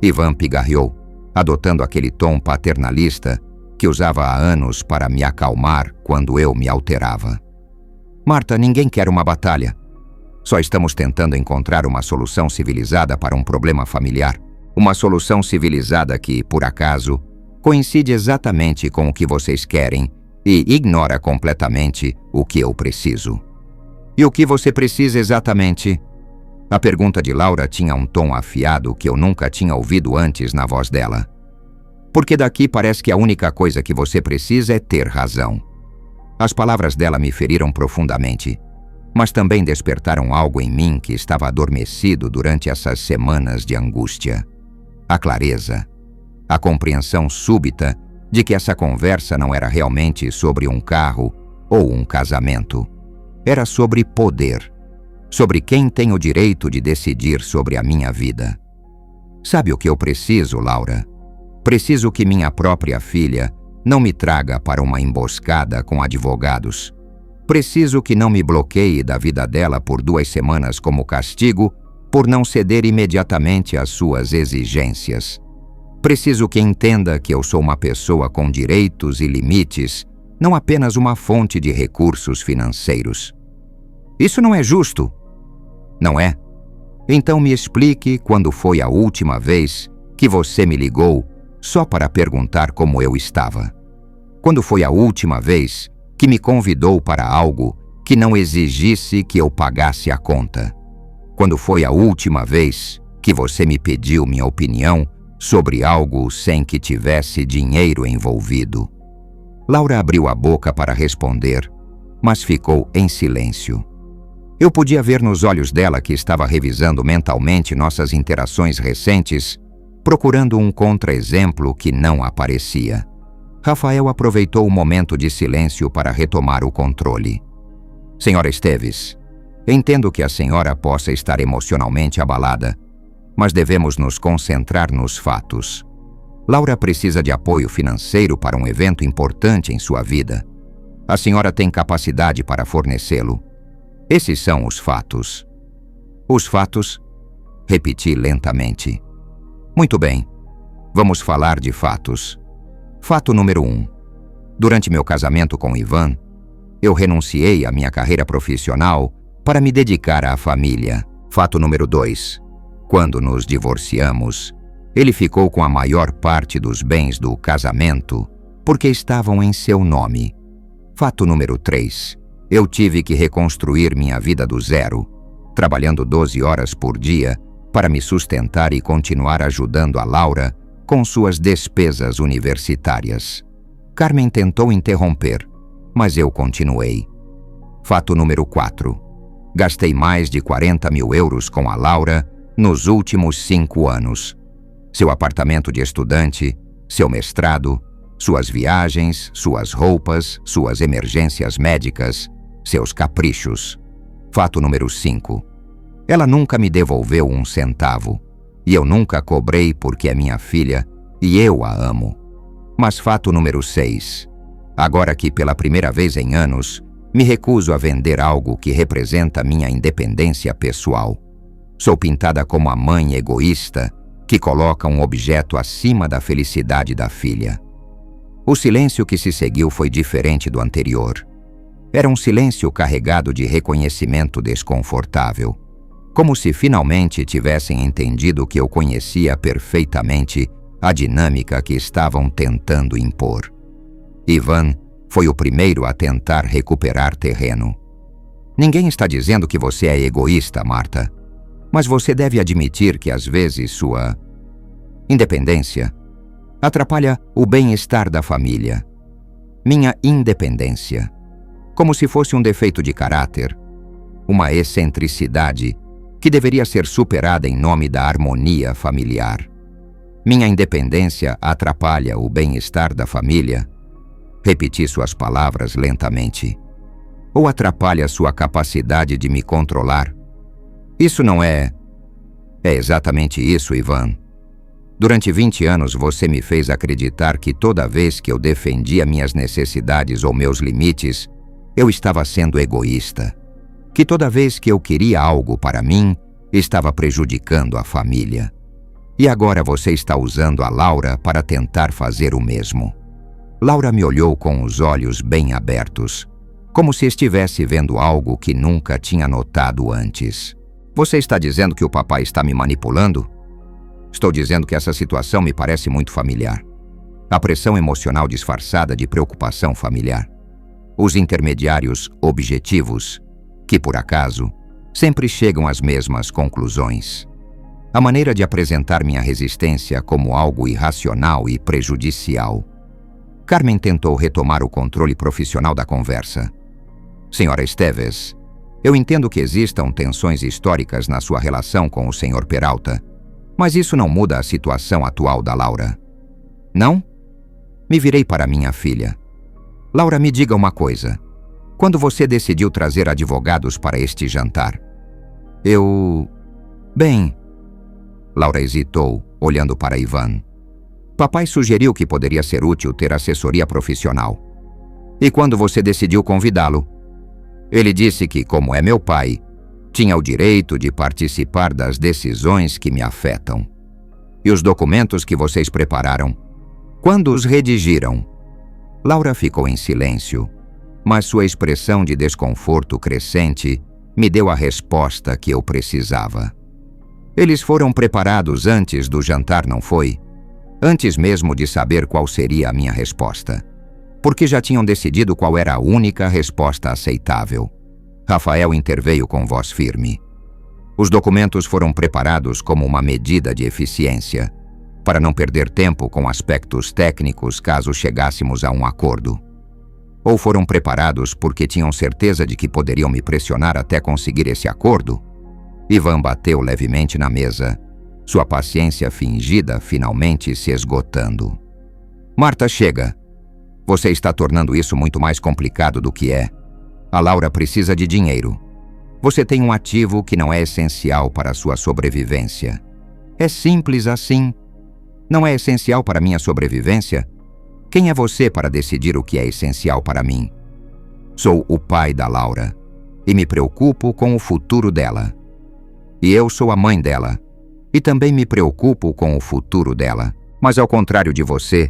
Ivan pigarreou, adotando aquele tom paternalista que usava há anos para me acalmar quando eu me alterava. Marta, ninguém quer uma batalha. Só estamos tentando encontrar uma solução civilizada para um problema familiar. Uma solução civilizada que, por acaso, coincide exatamente com o que vocês querem e ignora completamente o que eu preciso. E o que você precisa exatamente? A pergunta de Laura tinha um tom afiado que eu nunca tinha ouvido antes na voz dela. Porque daqui parece que a única coisa que você precisa é ter razão. As palavras dela me feriram profundamente, mas também despertaram algo em mim que estava adormecido durante essas semanas de angústia. A clareza, a compreensão súbita de que essa conversa não era realmente sobre um carro ou um casamento. Era sobre poder, sobre quem tem o direito de decidir sobre a minha vida. Sabe o que eu preciso, Laura? Preciso que minha própria filha não me traga para uma emboscada com advogados. Preciso que não me bloqueie da vida dela por 2 semanas como castigo por não ceder imediatamente às suas exigências. Preciso que entenda que eu sou uma pessoa com direitos e limites, não apenas uma fonte de recursos financeiros. Isso não é justo, não é? Então me explique quando foi a última vez que você me ligou só para perguntar como eu estava. Quando foi a última vez que me convidou para algo que não exigisse que eu pagasse a conta? Quando foi a última vez que você me pediu minha opinião sobre algo sem que tivesse dinheiro envolvido? Laura abriu a boca para responder, mas ficou em silêncio. Eu podia ver nos olhos dela que estava revisando mentalmente nossas interações recentes, procurando um contra-exemplo que não aparecia. Rafael aproveitou o momento de silêncio para retomar o controle. Senhora Esteves, entendo que a senhora possa estar emocionalmente abalada, mas devemos nos concentrar nos fatos. Laura precisa de apoio financeiro para um evento importante em sua vida. A senhora tem capacidade para fornecê-lo. Esses são os fatos. Os fatos? Repeti lentamente. Muito bem, vamos falar de fatos. Fato número 1. Durante meu casamento com Ivan, eu renunciei à minha carreira profissional para me dedicar à família. Fato número 2. Quando nos divorciamos, ele ficou com a maior parte dos bens do casamento porque estavam em seu nome. Fato número 3. Eu tive que reconstruir minha vida do zero, trabalhando 12 horas por dia para me sustentar e continuar ajudando a Laura com suas despesas universitárias. Carmen tentou interromper, mas eu continuei. Fato número 4. Gastei mais de 40 mil euros com a Laura nos últimos 5 anos. Seu apartamento de estudante, seu mestrado, suas viagens, suas roupas, suas emergências médicas, seus caprichos. Fato número 5. Ela nunca me devolveu 1 centavo, e eu nunca cobrei porque é minha filha e eu a amo. Mas fato número 6. Agora que pela primeira vez em anos, me recuso a vender algo que representa minha independência pessoal. Sou pintada como a mãe egoísta que coloca um objeto acima da felicidade da filha. O silêncio que se seguiu foi diferente do anterior. Era um silêncio carregado de reconhecimento desconfortável, como se finalmente tivessem entendido que eu conhecia perfeitamente a dinâmica que estavam tentando impor. Ivan foi o primeiro a tentar recuperar terreno. Ninguém está dizendo que você é egoísta, Marta, mas você deve admitir que às vezes sua independência atrapalha o bem-estar da família. Minha independência, como se fosse um defeito de caráter, uma excentricidade que deveria ser superada em nome da harmonia familiar. Minha independência atrapalha o bem-estar da família? Repeti suas palavras lentamente. Ou atrapalha sua capacidade de me controlar? Isso não é... É exatamente isso, Ivan. Durante 20 anos você me fez acreditar que toda vez que eu defendia minhas necessidades ou meus limites, eu estava sendo egoísta. Que toda vez que eu queria algo para mim, estava prejudicando a família. E agora você está usando a Laura para tentar fazer o mesmo. Laura me olhou com os olhos bem abertos, como se estivesse vendo algo que nunca tinha notado antes. Você está dizendo que o papai está me manipulando? Estou dizendo que essa situação me parece muito familiar. A pressão emocional disfarçada de preocupação familiar. Os intermediários objetivos, que por acaso, sempre chegam às mesmas conclusões. a maneira de apresentar minha resistência como algo irracional e prejudicial. Carmen tentou retomar o controle profissional da conversa. Senhora Esteves, eu entendo que existam tensões históricas na sua relação com o Sr. Peralta, mas isso não muda a situação atual da Laura. Não? Me virei para minha filha. Laura, me diga uma coisa. Quando você decidiu trazer advogados para este jantar? Bem... Laura hesitou, olhando para Ivan. Papai sugeriu que poderia ser útil ter assessoria profissional. E quando você decidiu convidá-lo? Ele disse que, como é meu pai, tinha o direito de participar das decisões que me afetam. E os documentos que vocês prepararam? Quando os redigiram? Laura ficou em silêncio, mas sua expressão de desconforto crescente me deu a resposta que eu precisava. Eles foram preparados antes do jantar, não foi? Antes mesmo de saber qual seria a minha resposta. Porque já tinham decidido qual era a única resposta aceitável. Rafael interveio com voz firme. Os documentos foram preparados como uma medida de eficiência, para não perder tempo com aspectos técnicos caso chegássemos a um acordo. Ou foram preparados porque tinham certeza de que poderiam me pressionar até conseguir esse acordo? Ivan bateu levemente na mesa, sua paciência fingida finalmente se esgotando. Marta, chega. Você está tornando isso muito mais complicado do que é. A Laura precisa de dinheiro. Você tem um ativo que não é essencial para a sua sobrevivência. É simples assim. Não é essencial para minha sobrevivência? Quem é você para decidir o que é essencial para mim? Sou o pai da Laura e me preocupo com o futuro dela. E eu sou a mãe dela e também me preocupo com o futuro dela. Mas ao contrário de você,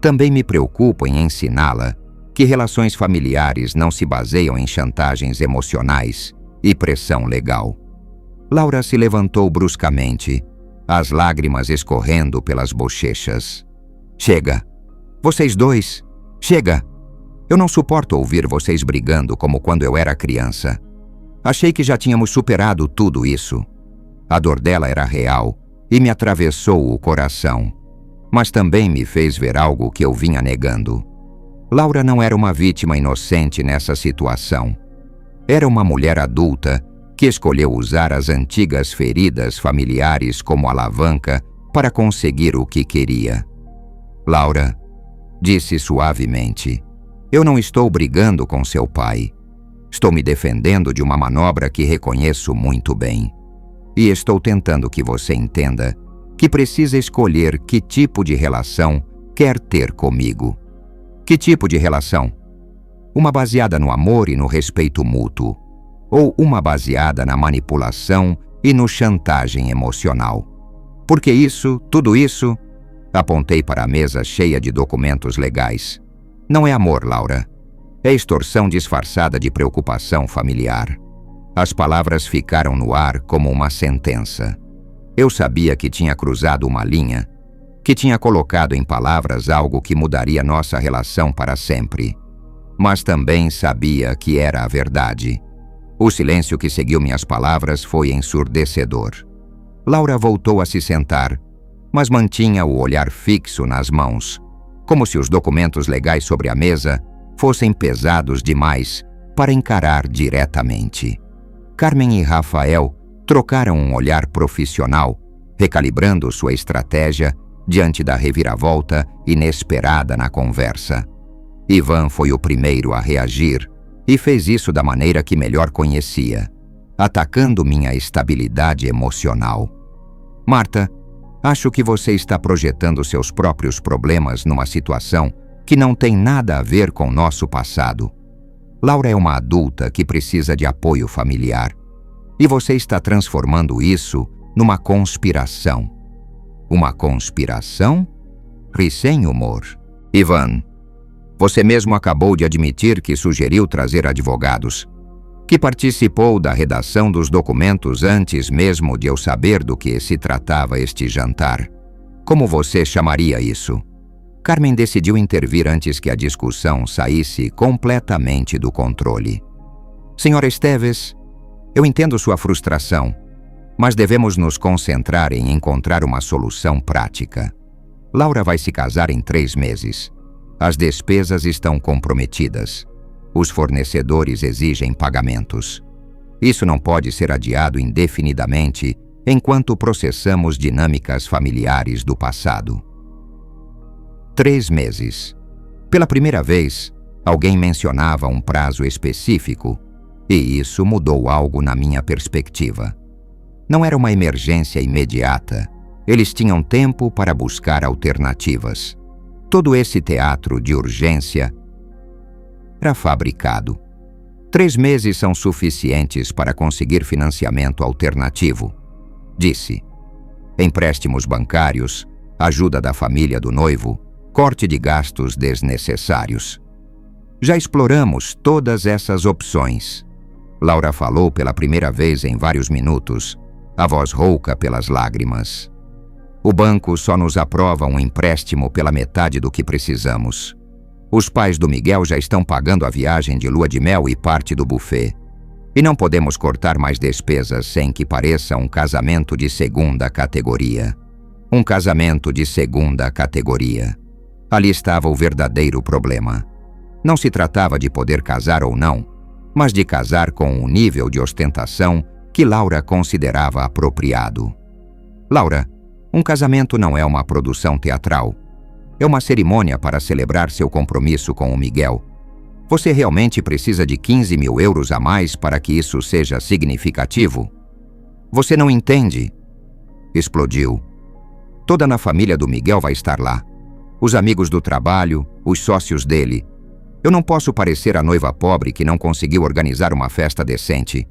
também me preocupo em ensiná-la que relações familiares não se baseiam em chantagens emocionais e pressão legal. Laura se levantou bruscamente, as lágrimas escorrendo pelas bochechas. Chega! Vocês dois! Chega! Eu não suporto ouvir vocês brigando como quando eu era criança. Achei que já tínhamos superado tudo isso. A dor dela era real e me atravessou o coração, mas também me fez ver algo que eu vinha negando. Laura não era uma vítima inocente nessa situação. Era uma mulher adulta que escolheu usar as antigas feridas familiares como alavanca para conseguir o que queria. Laura, disse suavemente, eu não estou brigando com seu pai. Estou me defendendo de uma manobra que reconheço muito bem. E estou tentando que você entenda que precisa escolher que tipo de relação quer ter comigo. Que tipo de relação? Uma baseada no amor e no respeito mútuo, ou uma baseada na manipulação e no chantagem emocional? Porque isso, tudo isso, apontei para a mesa cheia de documentos legais. Não é amor, Laura. É extorsão disfarçada de preocupação familiar. As palavras ficaram no ar como uma sentença. Eu sabia que tinha cruzado uma linha, que tinha colocado em palavras algo que mudaria nossa relação para sempre. Mas também sabia que era a verdade. O silêncio que seguiu minhas palavras foi ensurdecedor. Laura voltou a se sentar, mas mantinha o olhar fixo nas mãos, como se os documentos legais sobre a mesa fossem pesados demais para encarar diretamente. Carmen e Rafael trocaram um olhar profissional, recalibrando sua estratégia diante da reviravolta inesperada na conversa. Ivan foi o primeiro a reagir e fez isso da maneira que melhor conhecia, atacando minha estabilidade emocional. Marta, acho que você está projetando seus próprios problemas numa situação que não tem nada a ver com nosso passado. Laura é uma adulta que precisa de apoio familiar. E você está transformando isso numa conspiração. Uma conspiração? Ri sem humor. Ivan, você mesmo acabou de admitir que sugeriu trazer advogados, que participou da redação dos documentos antes mesmo de eu saber do que se tratava este jantar. Como você chamaria isso? Carmen decidiu intervir antes que a discussão saísse completamente do controle. Senhora Esteves, eu entendo sua frustração, Mas devemos nos concentrar em encontrar uma solução prática. Laura vai se casar em 3 meses. As despesas estão comprometidas. Os fornecedores exigem pagamentos. Isso não pode ser adiado indefinidamente enquanto processamos dinâmicas familiares do passado. 3 meses. Pela primeira vez, alguém mencionava um prazo específico, e isso mudou algo na minha perspectiva. Não era uma emergência imediata. Eles tinham tempo para buscar alternativas. Todo esse teatro de urgência era fabricado. 3 meses são suficientes para conseguir financiamento alternativo, disse. Empréstimos bancários, ajuda da família do noivo, corte de gastos desnecessários. Já exploramos todas essas opções. Laura falou pela primeira vez em vários minutos, a voz rouca pelas lágrimas. O banco só nos aprova um empréstimo pela metade do que precisamos. Os pais do Miguel já estão pagando a viagem de lua de mel e parte do buffet. E não podemos cortar mais despesas sem que pareça um casamento de segunda categoria. Um casamento de segunda categoria. Ali estava o verdadeiro problema. Não se tratava de poder casar ou não, mas de casar com um nível de ostentação que Laura considerava apropriado. Laura, um casamento não é uma produção teatral. É uma cerimônia para celebrar seu compromisso com o Miguel. Você realmente precisa de 15 mil euros a mais para que isso seja significativo? Você não entende? Explodiu. Toda a família do Miguel vai estar lá. Os amigos do trabalho, os sócios dele. Eu não posso parecer a noiva pobre que não conseguiu organizar uma festa decente.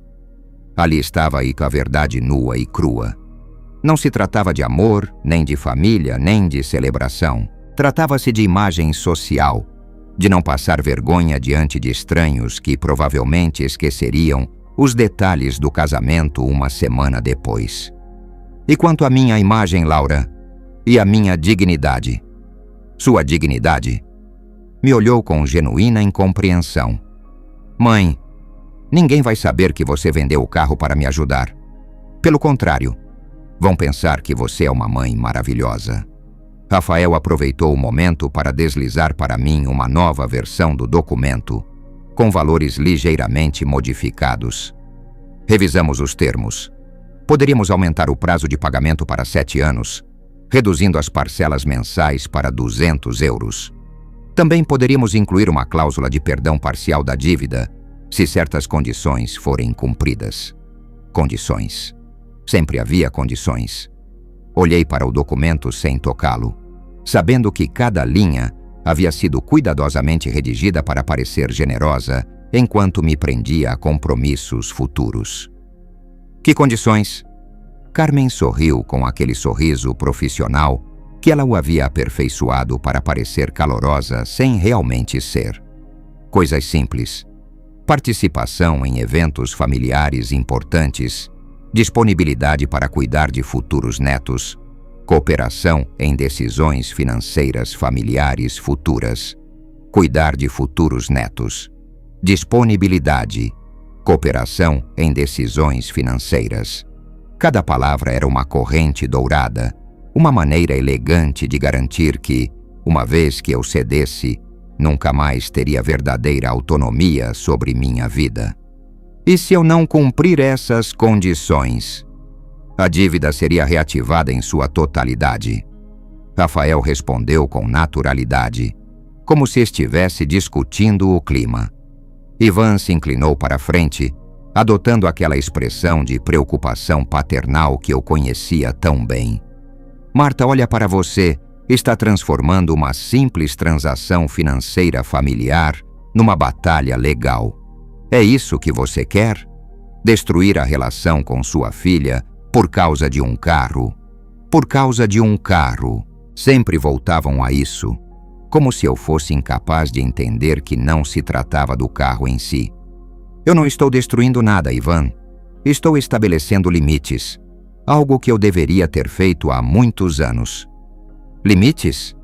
Ali estava a verdade nua e crua. Não se tratava de amor, nem de família, nem de celebração. Tratava-se de imagem social, de não passar vergonha diante de estranhos que provavelmente esqueceriam os detalhes do casamento uma semana depois. E quanto à minha imagem, Laura, e à minha dignidade? Sua dignidade? Me olhou com genuína incompreensão. Mãe, ninguém vai saber que você vendeu o carro para me ajudar. Pelo contrário, vão pensar que você é uma mãe maravilhosa. Rafael aproveitou o momento para deslizar para mim uma nova versão do documento, com valores ligeiramente modificados. Revisamos os termos. Poderíamos aumentar o prazo de pagamento para 7 anos, reduzindo as parcelas mensais para 200 euros. Também poderíamos incluir uma cláusula de perdão parcial da dívida, se certas condições forem cumpridas. Condições. Sempre havia condições. Olhei para o documento sem tocá-lo, sabendo que cada linha havia sido cuidadosamente redigida para parecer generosa, enquanto me prendia a compromissos futuros. Que condições? Carmen sorriu com aquele sorriso profissional que ela o havia aperfeiçoado para parecer calorosa sem realmente ser. Coisas simples. Participação em eventos familiares importantes, disponibilidade para cuidar de futuros netos, cooperação em decisões financeiras familiares futuras, cuidar de futuros netos, disponibilidade, cooperação em decisões financeiras. Cada palavra era uma corrente dourada, uma maneira elegante de garantir que, uma vez que eu cedesse, nunca mais teria verdadeira autonomia sobre minha vida. E se eu não cumprir essas condições? A dívida seria reativada em sua totalidade. Rafael respondeu com naturalidade, como se estivesse discutindo o clima. Ivan se inclinou para a frente, adotando aquela expressão de preocupação paternal que eu conhecia tão bem. Marta olha para você, está transformando uma simples transação financeira familiar numa batalha legal. É isso que você quer? Destruir a relação com sua filha por causa de um carro? Por causa de um carro. Sempre voltavam a isso, como se eu fosse incapaz de entender que não se tratava do carro em si. Eu não estou destruindo nada, Ivan. Estou estabelecendo limites, algo que eu deveria ter feito há muitos anos. Limites?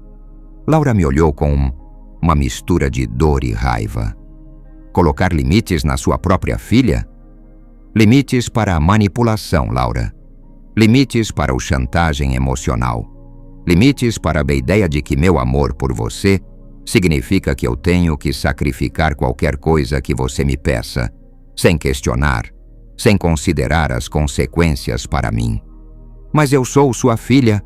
Laura me olhou com uma mistura de dor e raiva. Colocar limites na sua própria filha? Limites para a manipulação, Laura. Limites para o chantagem emocional. Limites para a ideia de que meu amor por você significa que eu tenho que sacrificar qualquer coisa que você me peça, sem questionar, sem considerar as consequências para mim. Mas eu sou sua filha.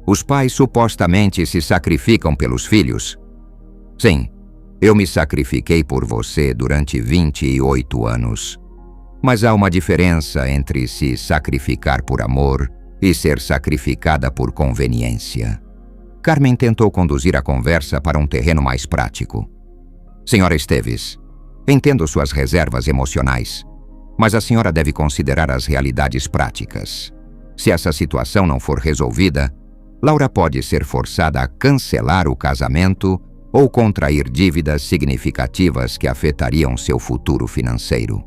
Os pais supostamente se sacrificam pelos filhos. Sim, eu me sacrifiquei por você durante 28 anos. Mas há uma diferença entre se sacrificar por amor e ser sacrificada por conveniência. Carmen tentou conduzir a conversa para um terreno mais prático. Senhora Esteves, entendo suas reservas emocionais, mas a senhora deve considerar as realidades práticas. Se essa situação não for resolvida, Laura pode ser forçada a cancelar o casamento ou contrair dívidas significativas que afetariam seu futuro financeiro.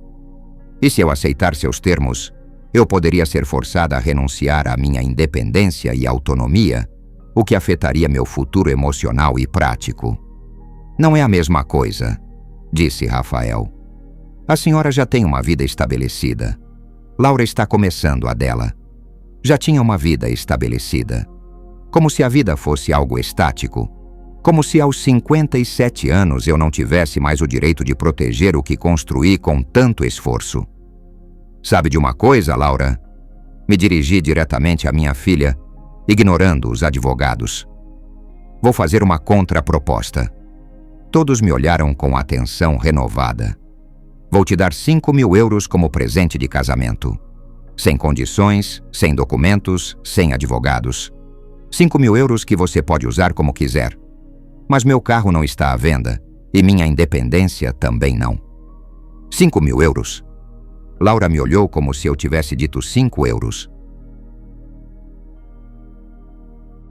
E se eu aceitar seus termos, eu poderia ser forçada a renunciar à minha independência e autonomia, o que afetaria meu futuro emocional e prático. Não é a mesma coisa, disse Rafael. A senhora já tem uma vida estabelecida. Laura está começando a dela. Já tinha uma vida estabelecida. Como se a vida fosse algo estático. Como se aos 57 anos eu não tivesse mais o direito de proteger o que construí com tanto esforço. Sabe de uma coisa, Laura? Me dirigi diretamente à minha filha, ignorando os advogados. Vou fazer uma contraproposta. Todos me olharam com atenção renovada. Vou te dar 5.000 euros como presente de casamento. Sem condições, sem documentos, sem advogados. 5.000 euros que você pode usar como quiser. Mas meu carro não está à venda e minha independência também não. 5.000 euros? Laura me olhou como se eu tivesse dito 5 euros.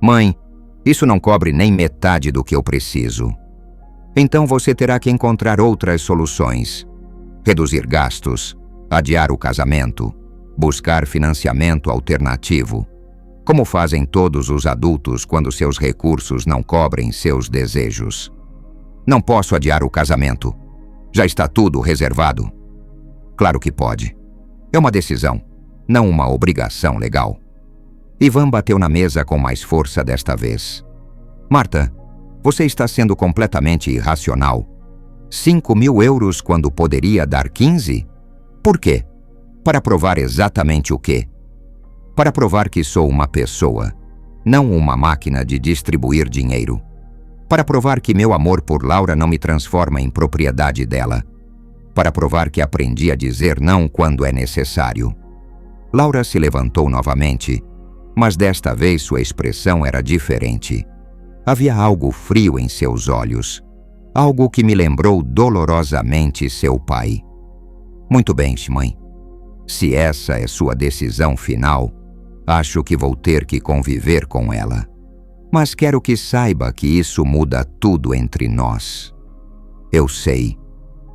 Mãe, isso não cobre nem metade do que eu preciso. Então você terá que encontrar outras soluções. Reduzir gastos, adiar o casamento, buscar financiamento alternativo, como fazem todos os adultos quando seus recursos não cobrem seus desejos. Não posso adiar o casamento. Já está tudo reservado. Claro que pode. É uma decisão, não uma obrigação legal. Ivan bateu na mesa com mais força desta vez. Marta, você está sendo completamente irracional. 5.000 euros quando poderia dar 15? Por quê? Para provar exatamente o quê? Para provar que sou uma pessoa, não uma máquina de distribuir dinheiro. Para provar que meu amor por Laura não me transforma em propriedade dela. Para provar que aprendi a dizer não quando é necessário. Laura se levantou novamente, mas desta vez sua expressão era diferente. Havia algo frio em seus olhos, algo que me lembrou dolorosamente seu pai. Muito bem, mãe. Se essa é sua decisão final, acho que vou ter que conviver com ela. Mas quero que saiba que isso muda tudo entre nós. Eu sei,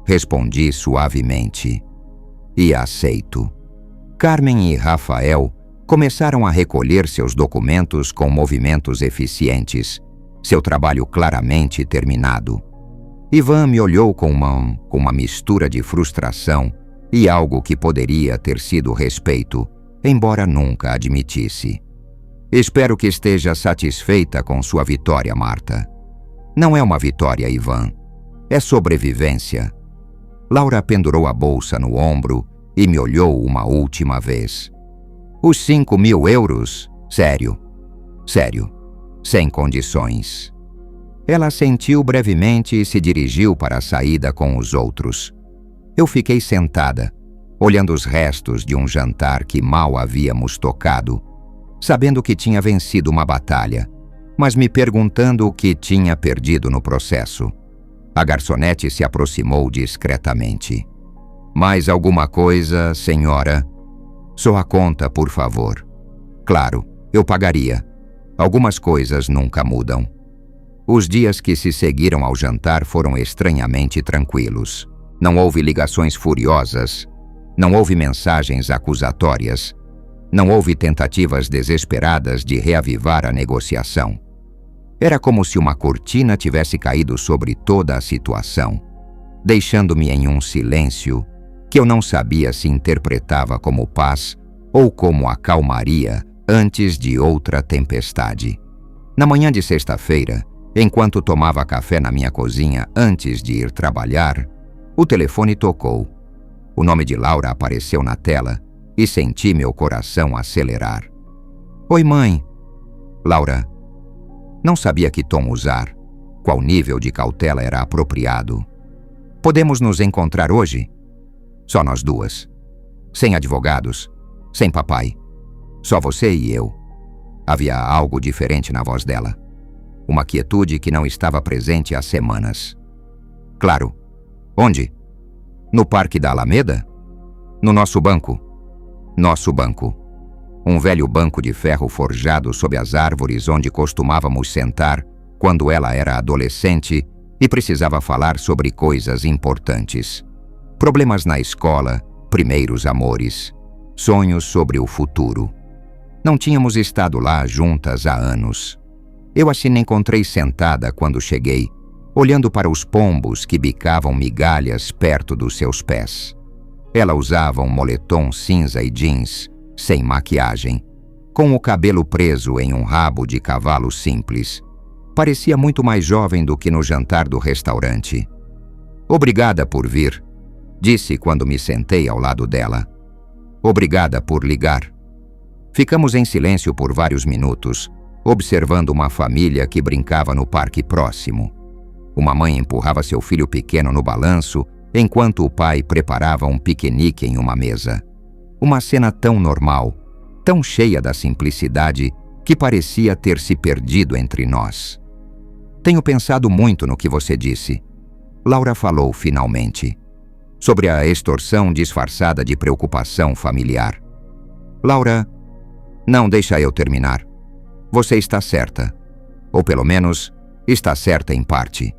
respondi suavemente. E aceito. Carmen e Rafael começaram a recolher seus documentos com movimentos eficientes, seu trabalho claramente terminado. Ivan me olhou com uma mistura de frustração e algo que poderia ter sido respeito, embora nunca admitisse. Espero que esteja satisfeita com sua vitória, Marta. Não é uma vitória, Ivan. É sobrevivência. Laura pendurou a bolsa no ombro e me olhou uma última vez. Os 5.000 euros? Sério. Sério. Sem condições. Ela assentiu brevemente e se dirigiu para a saída com os outros. Eu fiquei sentada, olhando os restos de um jantar que mal havíamos tocado, sabendo que tinha vencido uma batalha, mas me perguntando o que tinha perdido no processo. A garçonete se aproximou discretamente. Mais alguma coisa, senhora? Só a conta, por favor. Claro, eu pagaria. Algumas coisas nunca mudam. Os dias que se seguiram ao jantar foram estranhamente tranquilos. Não houve ligações furiosas, não houve mensagens acusatórias, não houve tentativas desesperadas de reavivar a negociação. Era como se uma cortina tivesse caído sobre toda a situação, deixando-me em um silêncio que eu não sabia se interpretava como paz ou como acalmaria antes de outra tempestade. Na manhã de sexta-feira, enquanto tomava café na minha cozinha antes de ir trabalhar, o telefone tocou. O nome de Laura apareceu na tela e senti meu coração acelerar. Oi, mãe. Laura. Não sabia que tom usar, qual nível de cautela era apropriado. Podemos nos encontrar hoje? Só nós duas. Sem advogados, sem papai. Só você e eu. Havia algo diferente na voz dela. Uma quietude que não estava presente há semanas. Claro. Onde? No Parque da Alameda? No nosso banco? Nosso banco. Um velho banco de ferro forjado sob as árvores onde costumávamos sentar quando ela era adolescente e precisava falar sobre coisas importantes. Problemas na escola, primeiros amores, sonhos sobre o futuro. Não tínhamos estado lá juntas há anos. Eu assim a encontrei sentada quando cheguei, olhando para os pombos que bicavam migalhas perto dos seus pés. Ela usava um moletom cinza e jeans, sem maquiagem, com o cabelo preso em um rabo de cavalo simples. Parecia muito mais jovem do que no jantar do restaurante. Obrigada por vir, disse quando me sentei ao lado dela. Obrigada por ligar. Ficamos em silêncio por vários minutos, observando uma família que brincava no parque próximo. Uma mãe empurrava seu filho pequeno no balanço, enquanto o pai preparava um piquenique em uma mesa. Uma cena tão normal, tão cheia da simplicidade, que parecia ter se perdido entre nós. Tenho pensado muito no que você disse. Laura falou finalmente. Sobre a extorsão disfarçada de preocupação familiar. Laura, não, deixa eu terminar. Você está certa. Ou pelo menos, está certa em parte.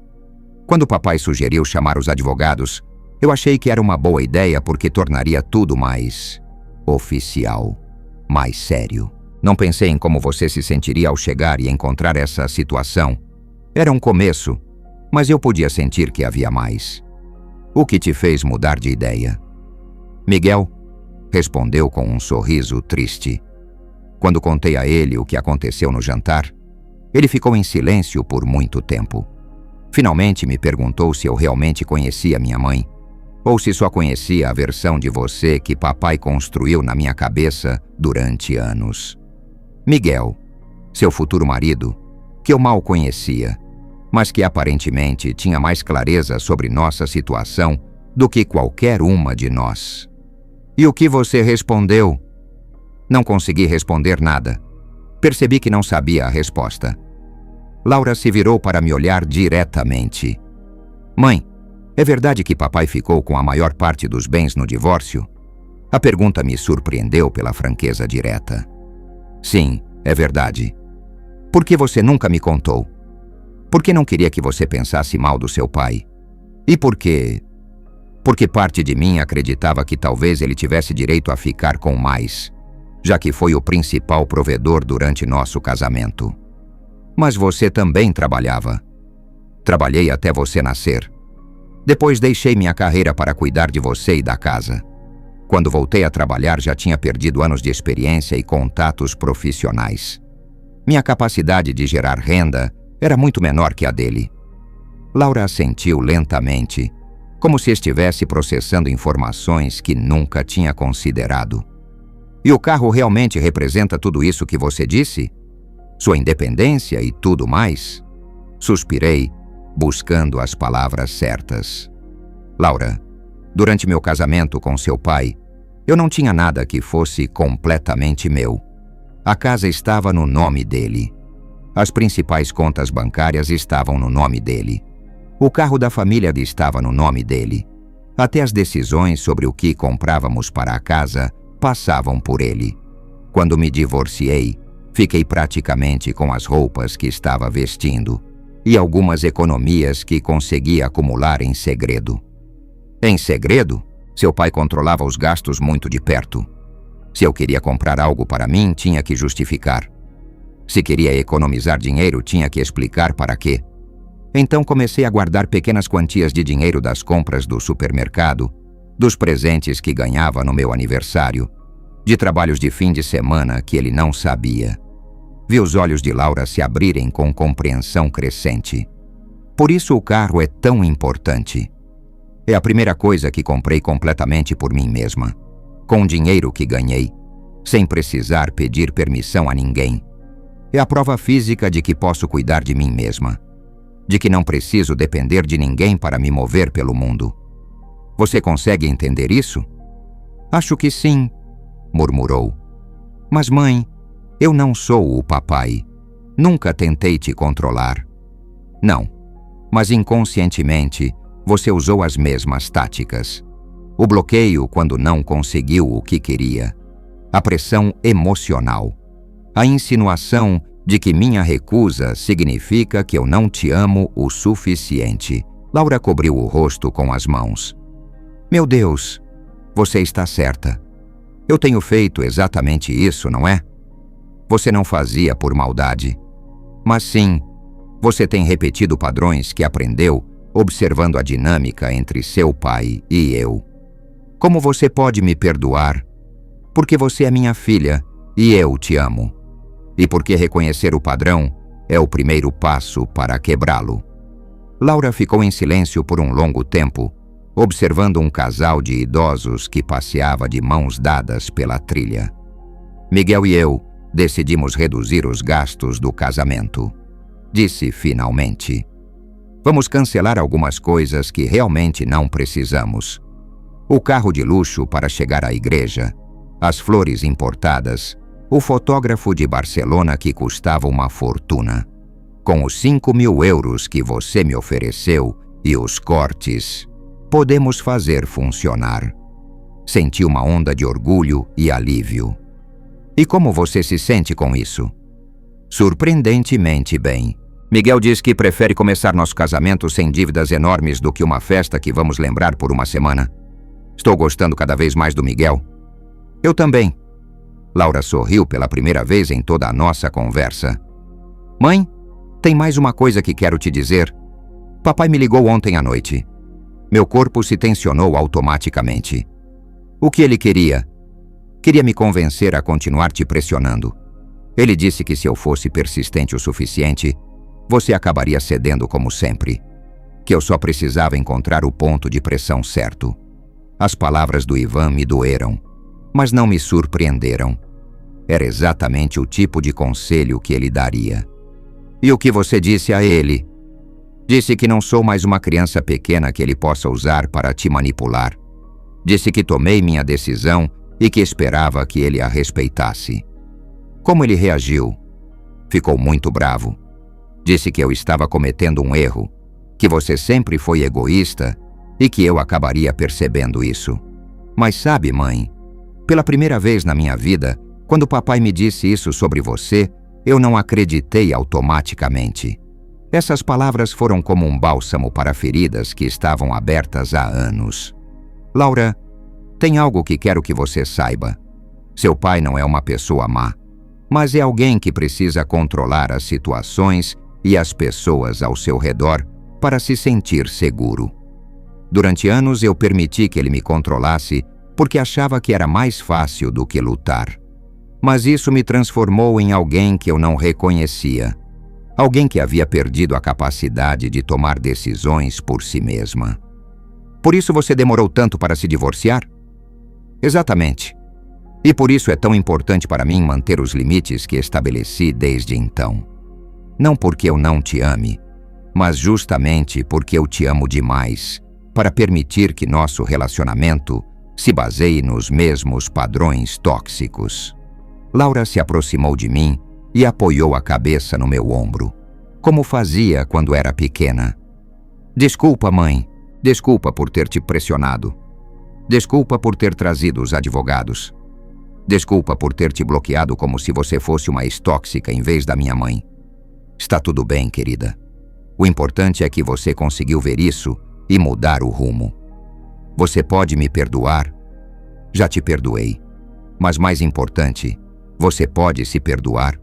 Quando papai sugeriu chamar os advogados, eu achei que era uma boa ideia porque tornaria tudo mais oficial, mais sério. Não pensei em como você se sentiria ao chegar e encontrar essa situação. Era um começo, mas eu podia sentir que havia mais. O que te fez mudar de ideia? Miguel respondeu com um sorriso triste. Quando contei a ele o que aconteceu no jantar, ele ficou em silêncio por muito tempo. Finalmente me perguntou se eu realmente conhecia minha mãe, ou se só conhecia a versão de você que papai construiu na minha cabeça durante anos. Miguel, seu futuro marido, que eu mal conhecia, mas que aparentemente tinha mais clareza sobre nossa situação do que qualquer uma de nós. E o que você respondeu? Não consegui responder nada. Percebi que não sabia a resposta. Laura se virou para me olhar diretamente. Mãe, é verdade que papai ficou com a maior parte dos bens no divórcio? A pergunta me surpreendeu pela franqueza direta. Sim, é verdade. Por que você nunca me contou? Por que não queria que você pensasse mal do seu pai? E por quê? Porque parte de mim acreditava que talvez ele tivesse direito a ficar com mais, já que foi o principal provedor durante nosso casamento. Mas você também trabalhava. Trabalhei até você nascer. Depois deixei minha carreira para cuidar de você e da casa. Quando voltei a trabalhar, já tinha perdido anos de experiência e contatos profissionais. Minha capacidade de gerar renda era muito menor que a dele. Laura assentiu lentamente, como se estivesse processando informações que nunca tinha considerado. E o carro realmente representa tudo isso que você disse? Sua independência e tudo mais? Suspirei, buscando as palavras certas. Laura, durante meu casamento com seu pai, eu não tinha nada que fosse completamente meu. A casa estava no nome dele. As principais contas bancárias estavam no nome dele. O carro da família estava no nome dele. Até as decisões sobre o que comprávamos para a casa passavam por ele. Quando me divorciei, fiquei praticamente com as roupas que estava vestindo e algumas economias que consegui acumular em segredo. Em segredo? Seu pai controlava os gastos muito de perto. Se eu queria comprar algo para mim, tinha que justificar. Se queria economizar dinheiro, tinha que explicar para quê. Então comecei a guardar pequenas quantias de dinheiro das compras do supermercado, dos presentes que ganhava no meu aniversário, de trabalhos de fim de semana que ele não sabia. Vi os olhos de Laura se abrirem com compreensão crescente. Por isso o carro é tão importante. É a primeira coisa que comprei completamente por mim mesma, com o dinheiro que ganhei, sem precisar pedir permissão a ninguém. É a prova física de que posso cuidar de mim mesma, de que não preciso depender de ninguém para me mover pelo mundo. Você consegue entender isso? Acho que sim, murmurou. Mas mãe, eu não sou o papai. Nunca tentei te controlar. Não, mas inconscientemente você usou as mesmas táticas. O bloqueio quando não conseguiu o que queria. A pressão emocional. A insinuação de que minha recusa significa que eu não te amo o suficiente. Laura cobriu o rosto com as mãos. Meu Deus, você está certa. Eu tenho feito exatamente isso, não é? Você não fazia por maldade. Mas sim, você tem repetido padrões que aprendeu observando a dinâmica entre seu pai e eu. Como você pode me perdoar? Porque você é minha filha e eu te amo. E porque reconhecer o padrão é o primeiro passo para quebrá-lo. Laura ficou em silêncio por um longo tempo, observando um casal de idosos que passeava de mãos dadas pela trilha. Miguel e eu decidimos reduzir os gastos do casamento. Disse finalmente. Vamos cancelar algumas coisas que realmente não precisamos. O carro de luxo para chegar à igreja, as flores importadas, o fotógrafo de Barcelona que custava uma fortuna. Com os 5.000 euros que você me ofereceu e os cortes, podemos fazer funcionar. Senti uma onda de orgulho e alívio. E como você se sente com isso? Surpreendentemente bem. Miguel diz que prefere começar nosso casamento sem dívidas enormes do que uma festa que vamos lembrar por uma semana. Estou gostando cada vez mais do Miguel. Eu também. Laura sorriu pela primeira vez em toda a nossa conversa. Mãe, tem mais uma coisa que quero te dizer. Papai me ligou ontem à noite. Meu corpo se tensionou automaticamente. O que ele queria? Queria me convencer a continuar te pressionando. Ele disse que se eu fosse persistente o suficiente, você acabaria cedendo como sempre. Que eu só precisava encontrar o ponto de pressão certo. As palavras do Ivan me doeram, mas não me surpreenderam. Era exatamente o tipo de conselho que ele daria. E o que você disse a ele? Disse que não sou mais uma criança pequena que ele possa usar para te manipular. Disse que tomei minha decisão e que esperava que ele a respeitasse. Como ele reagiu? Ficou muito bravo. Disse que eu estava cometendo um erro, que você sempre foi egoísta e que eu acabaria percebendo isso. Mas sabe, mãe, pela primeira vez na minha vida, quando papai me disse isso sobre você, eu não acreditei automaticamente. Essas palavras foram como um bálsamo para feridas que estavam abertas há anos. Laura, tem algo que quero que você saiba. Seu pai não é uma pessoa má, mas é alguém que precisa controlar as situações e as pessoas ao seu redor para se sentir seguro. Durante anos eu permiti que ele me controlasse porque achava que era mais fácil do que lutar. Mas isso me transformou em alguém que eu não reconhecia. Alguém que havia perdido a capacidade de tomar decisões por si mesma. Por isso você demorou tanto para se divorciar? Exatamente. E por isso é tão importante para mim manter os limites que estabeleci desde então. Não porque eu não te ame, mas justamente porque eu te amo demais, para permitir que nosso relacionamento se baseie nos mesmos padrões tóxicos. Laura se aproximou de mim e apoiou a cabeça no meu ombro, como fazia quando era pequena. Desculpa, mãe. Desculpa por ter te pressionado. Desculpa por ter trazido os advogados. Desculpa por ter te bloqueado como se você fosse uma ex-tóxica em vez da minha mãe. Está tudo bem, querida. O importante é que você conseguiu ver isso e mudar o rumo. Você pode me perdoar? Já te perdoei. Mas mais importante, você pode se perdoar?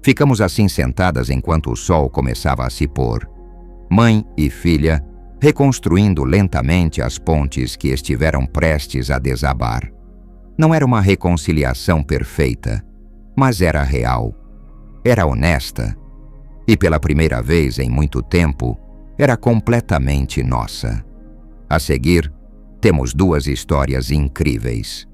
Ficamos assim sentadas enquanto o sol começava a se pôr. Mãe e filha, reconstruindo lentamente as pontes que estiveram prestes a desabar. Não era uma reconciliação perfeita, mas era real, era honesta e, pela primeira vez em muito tempo, era completamente nossa. A seguir, temos duas histórias incríveis.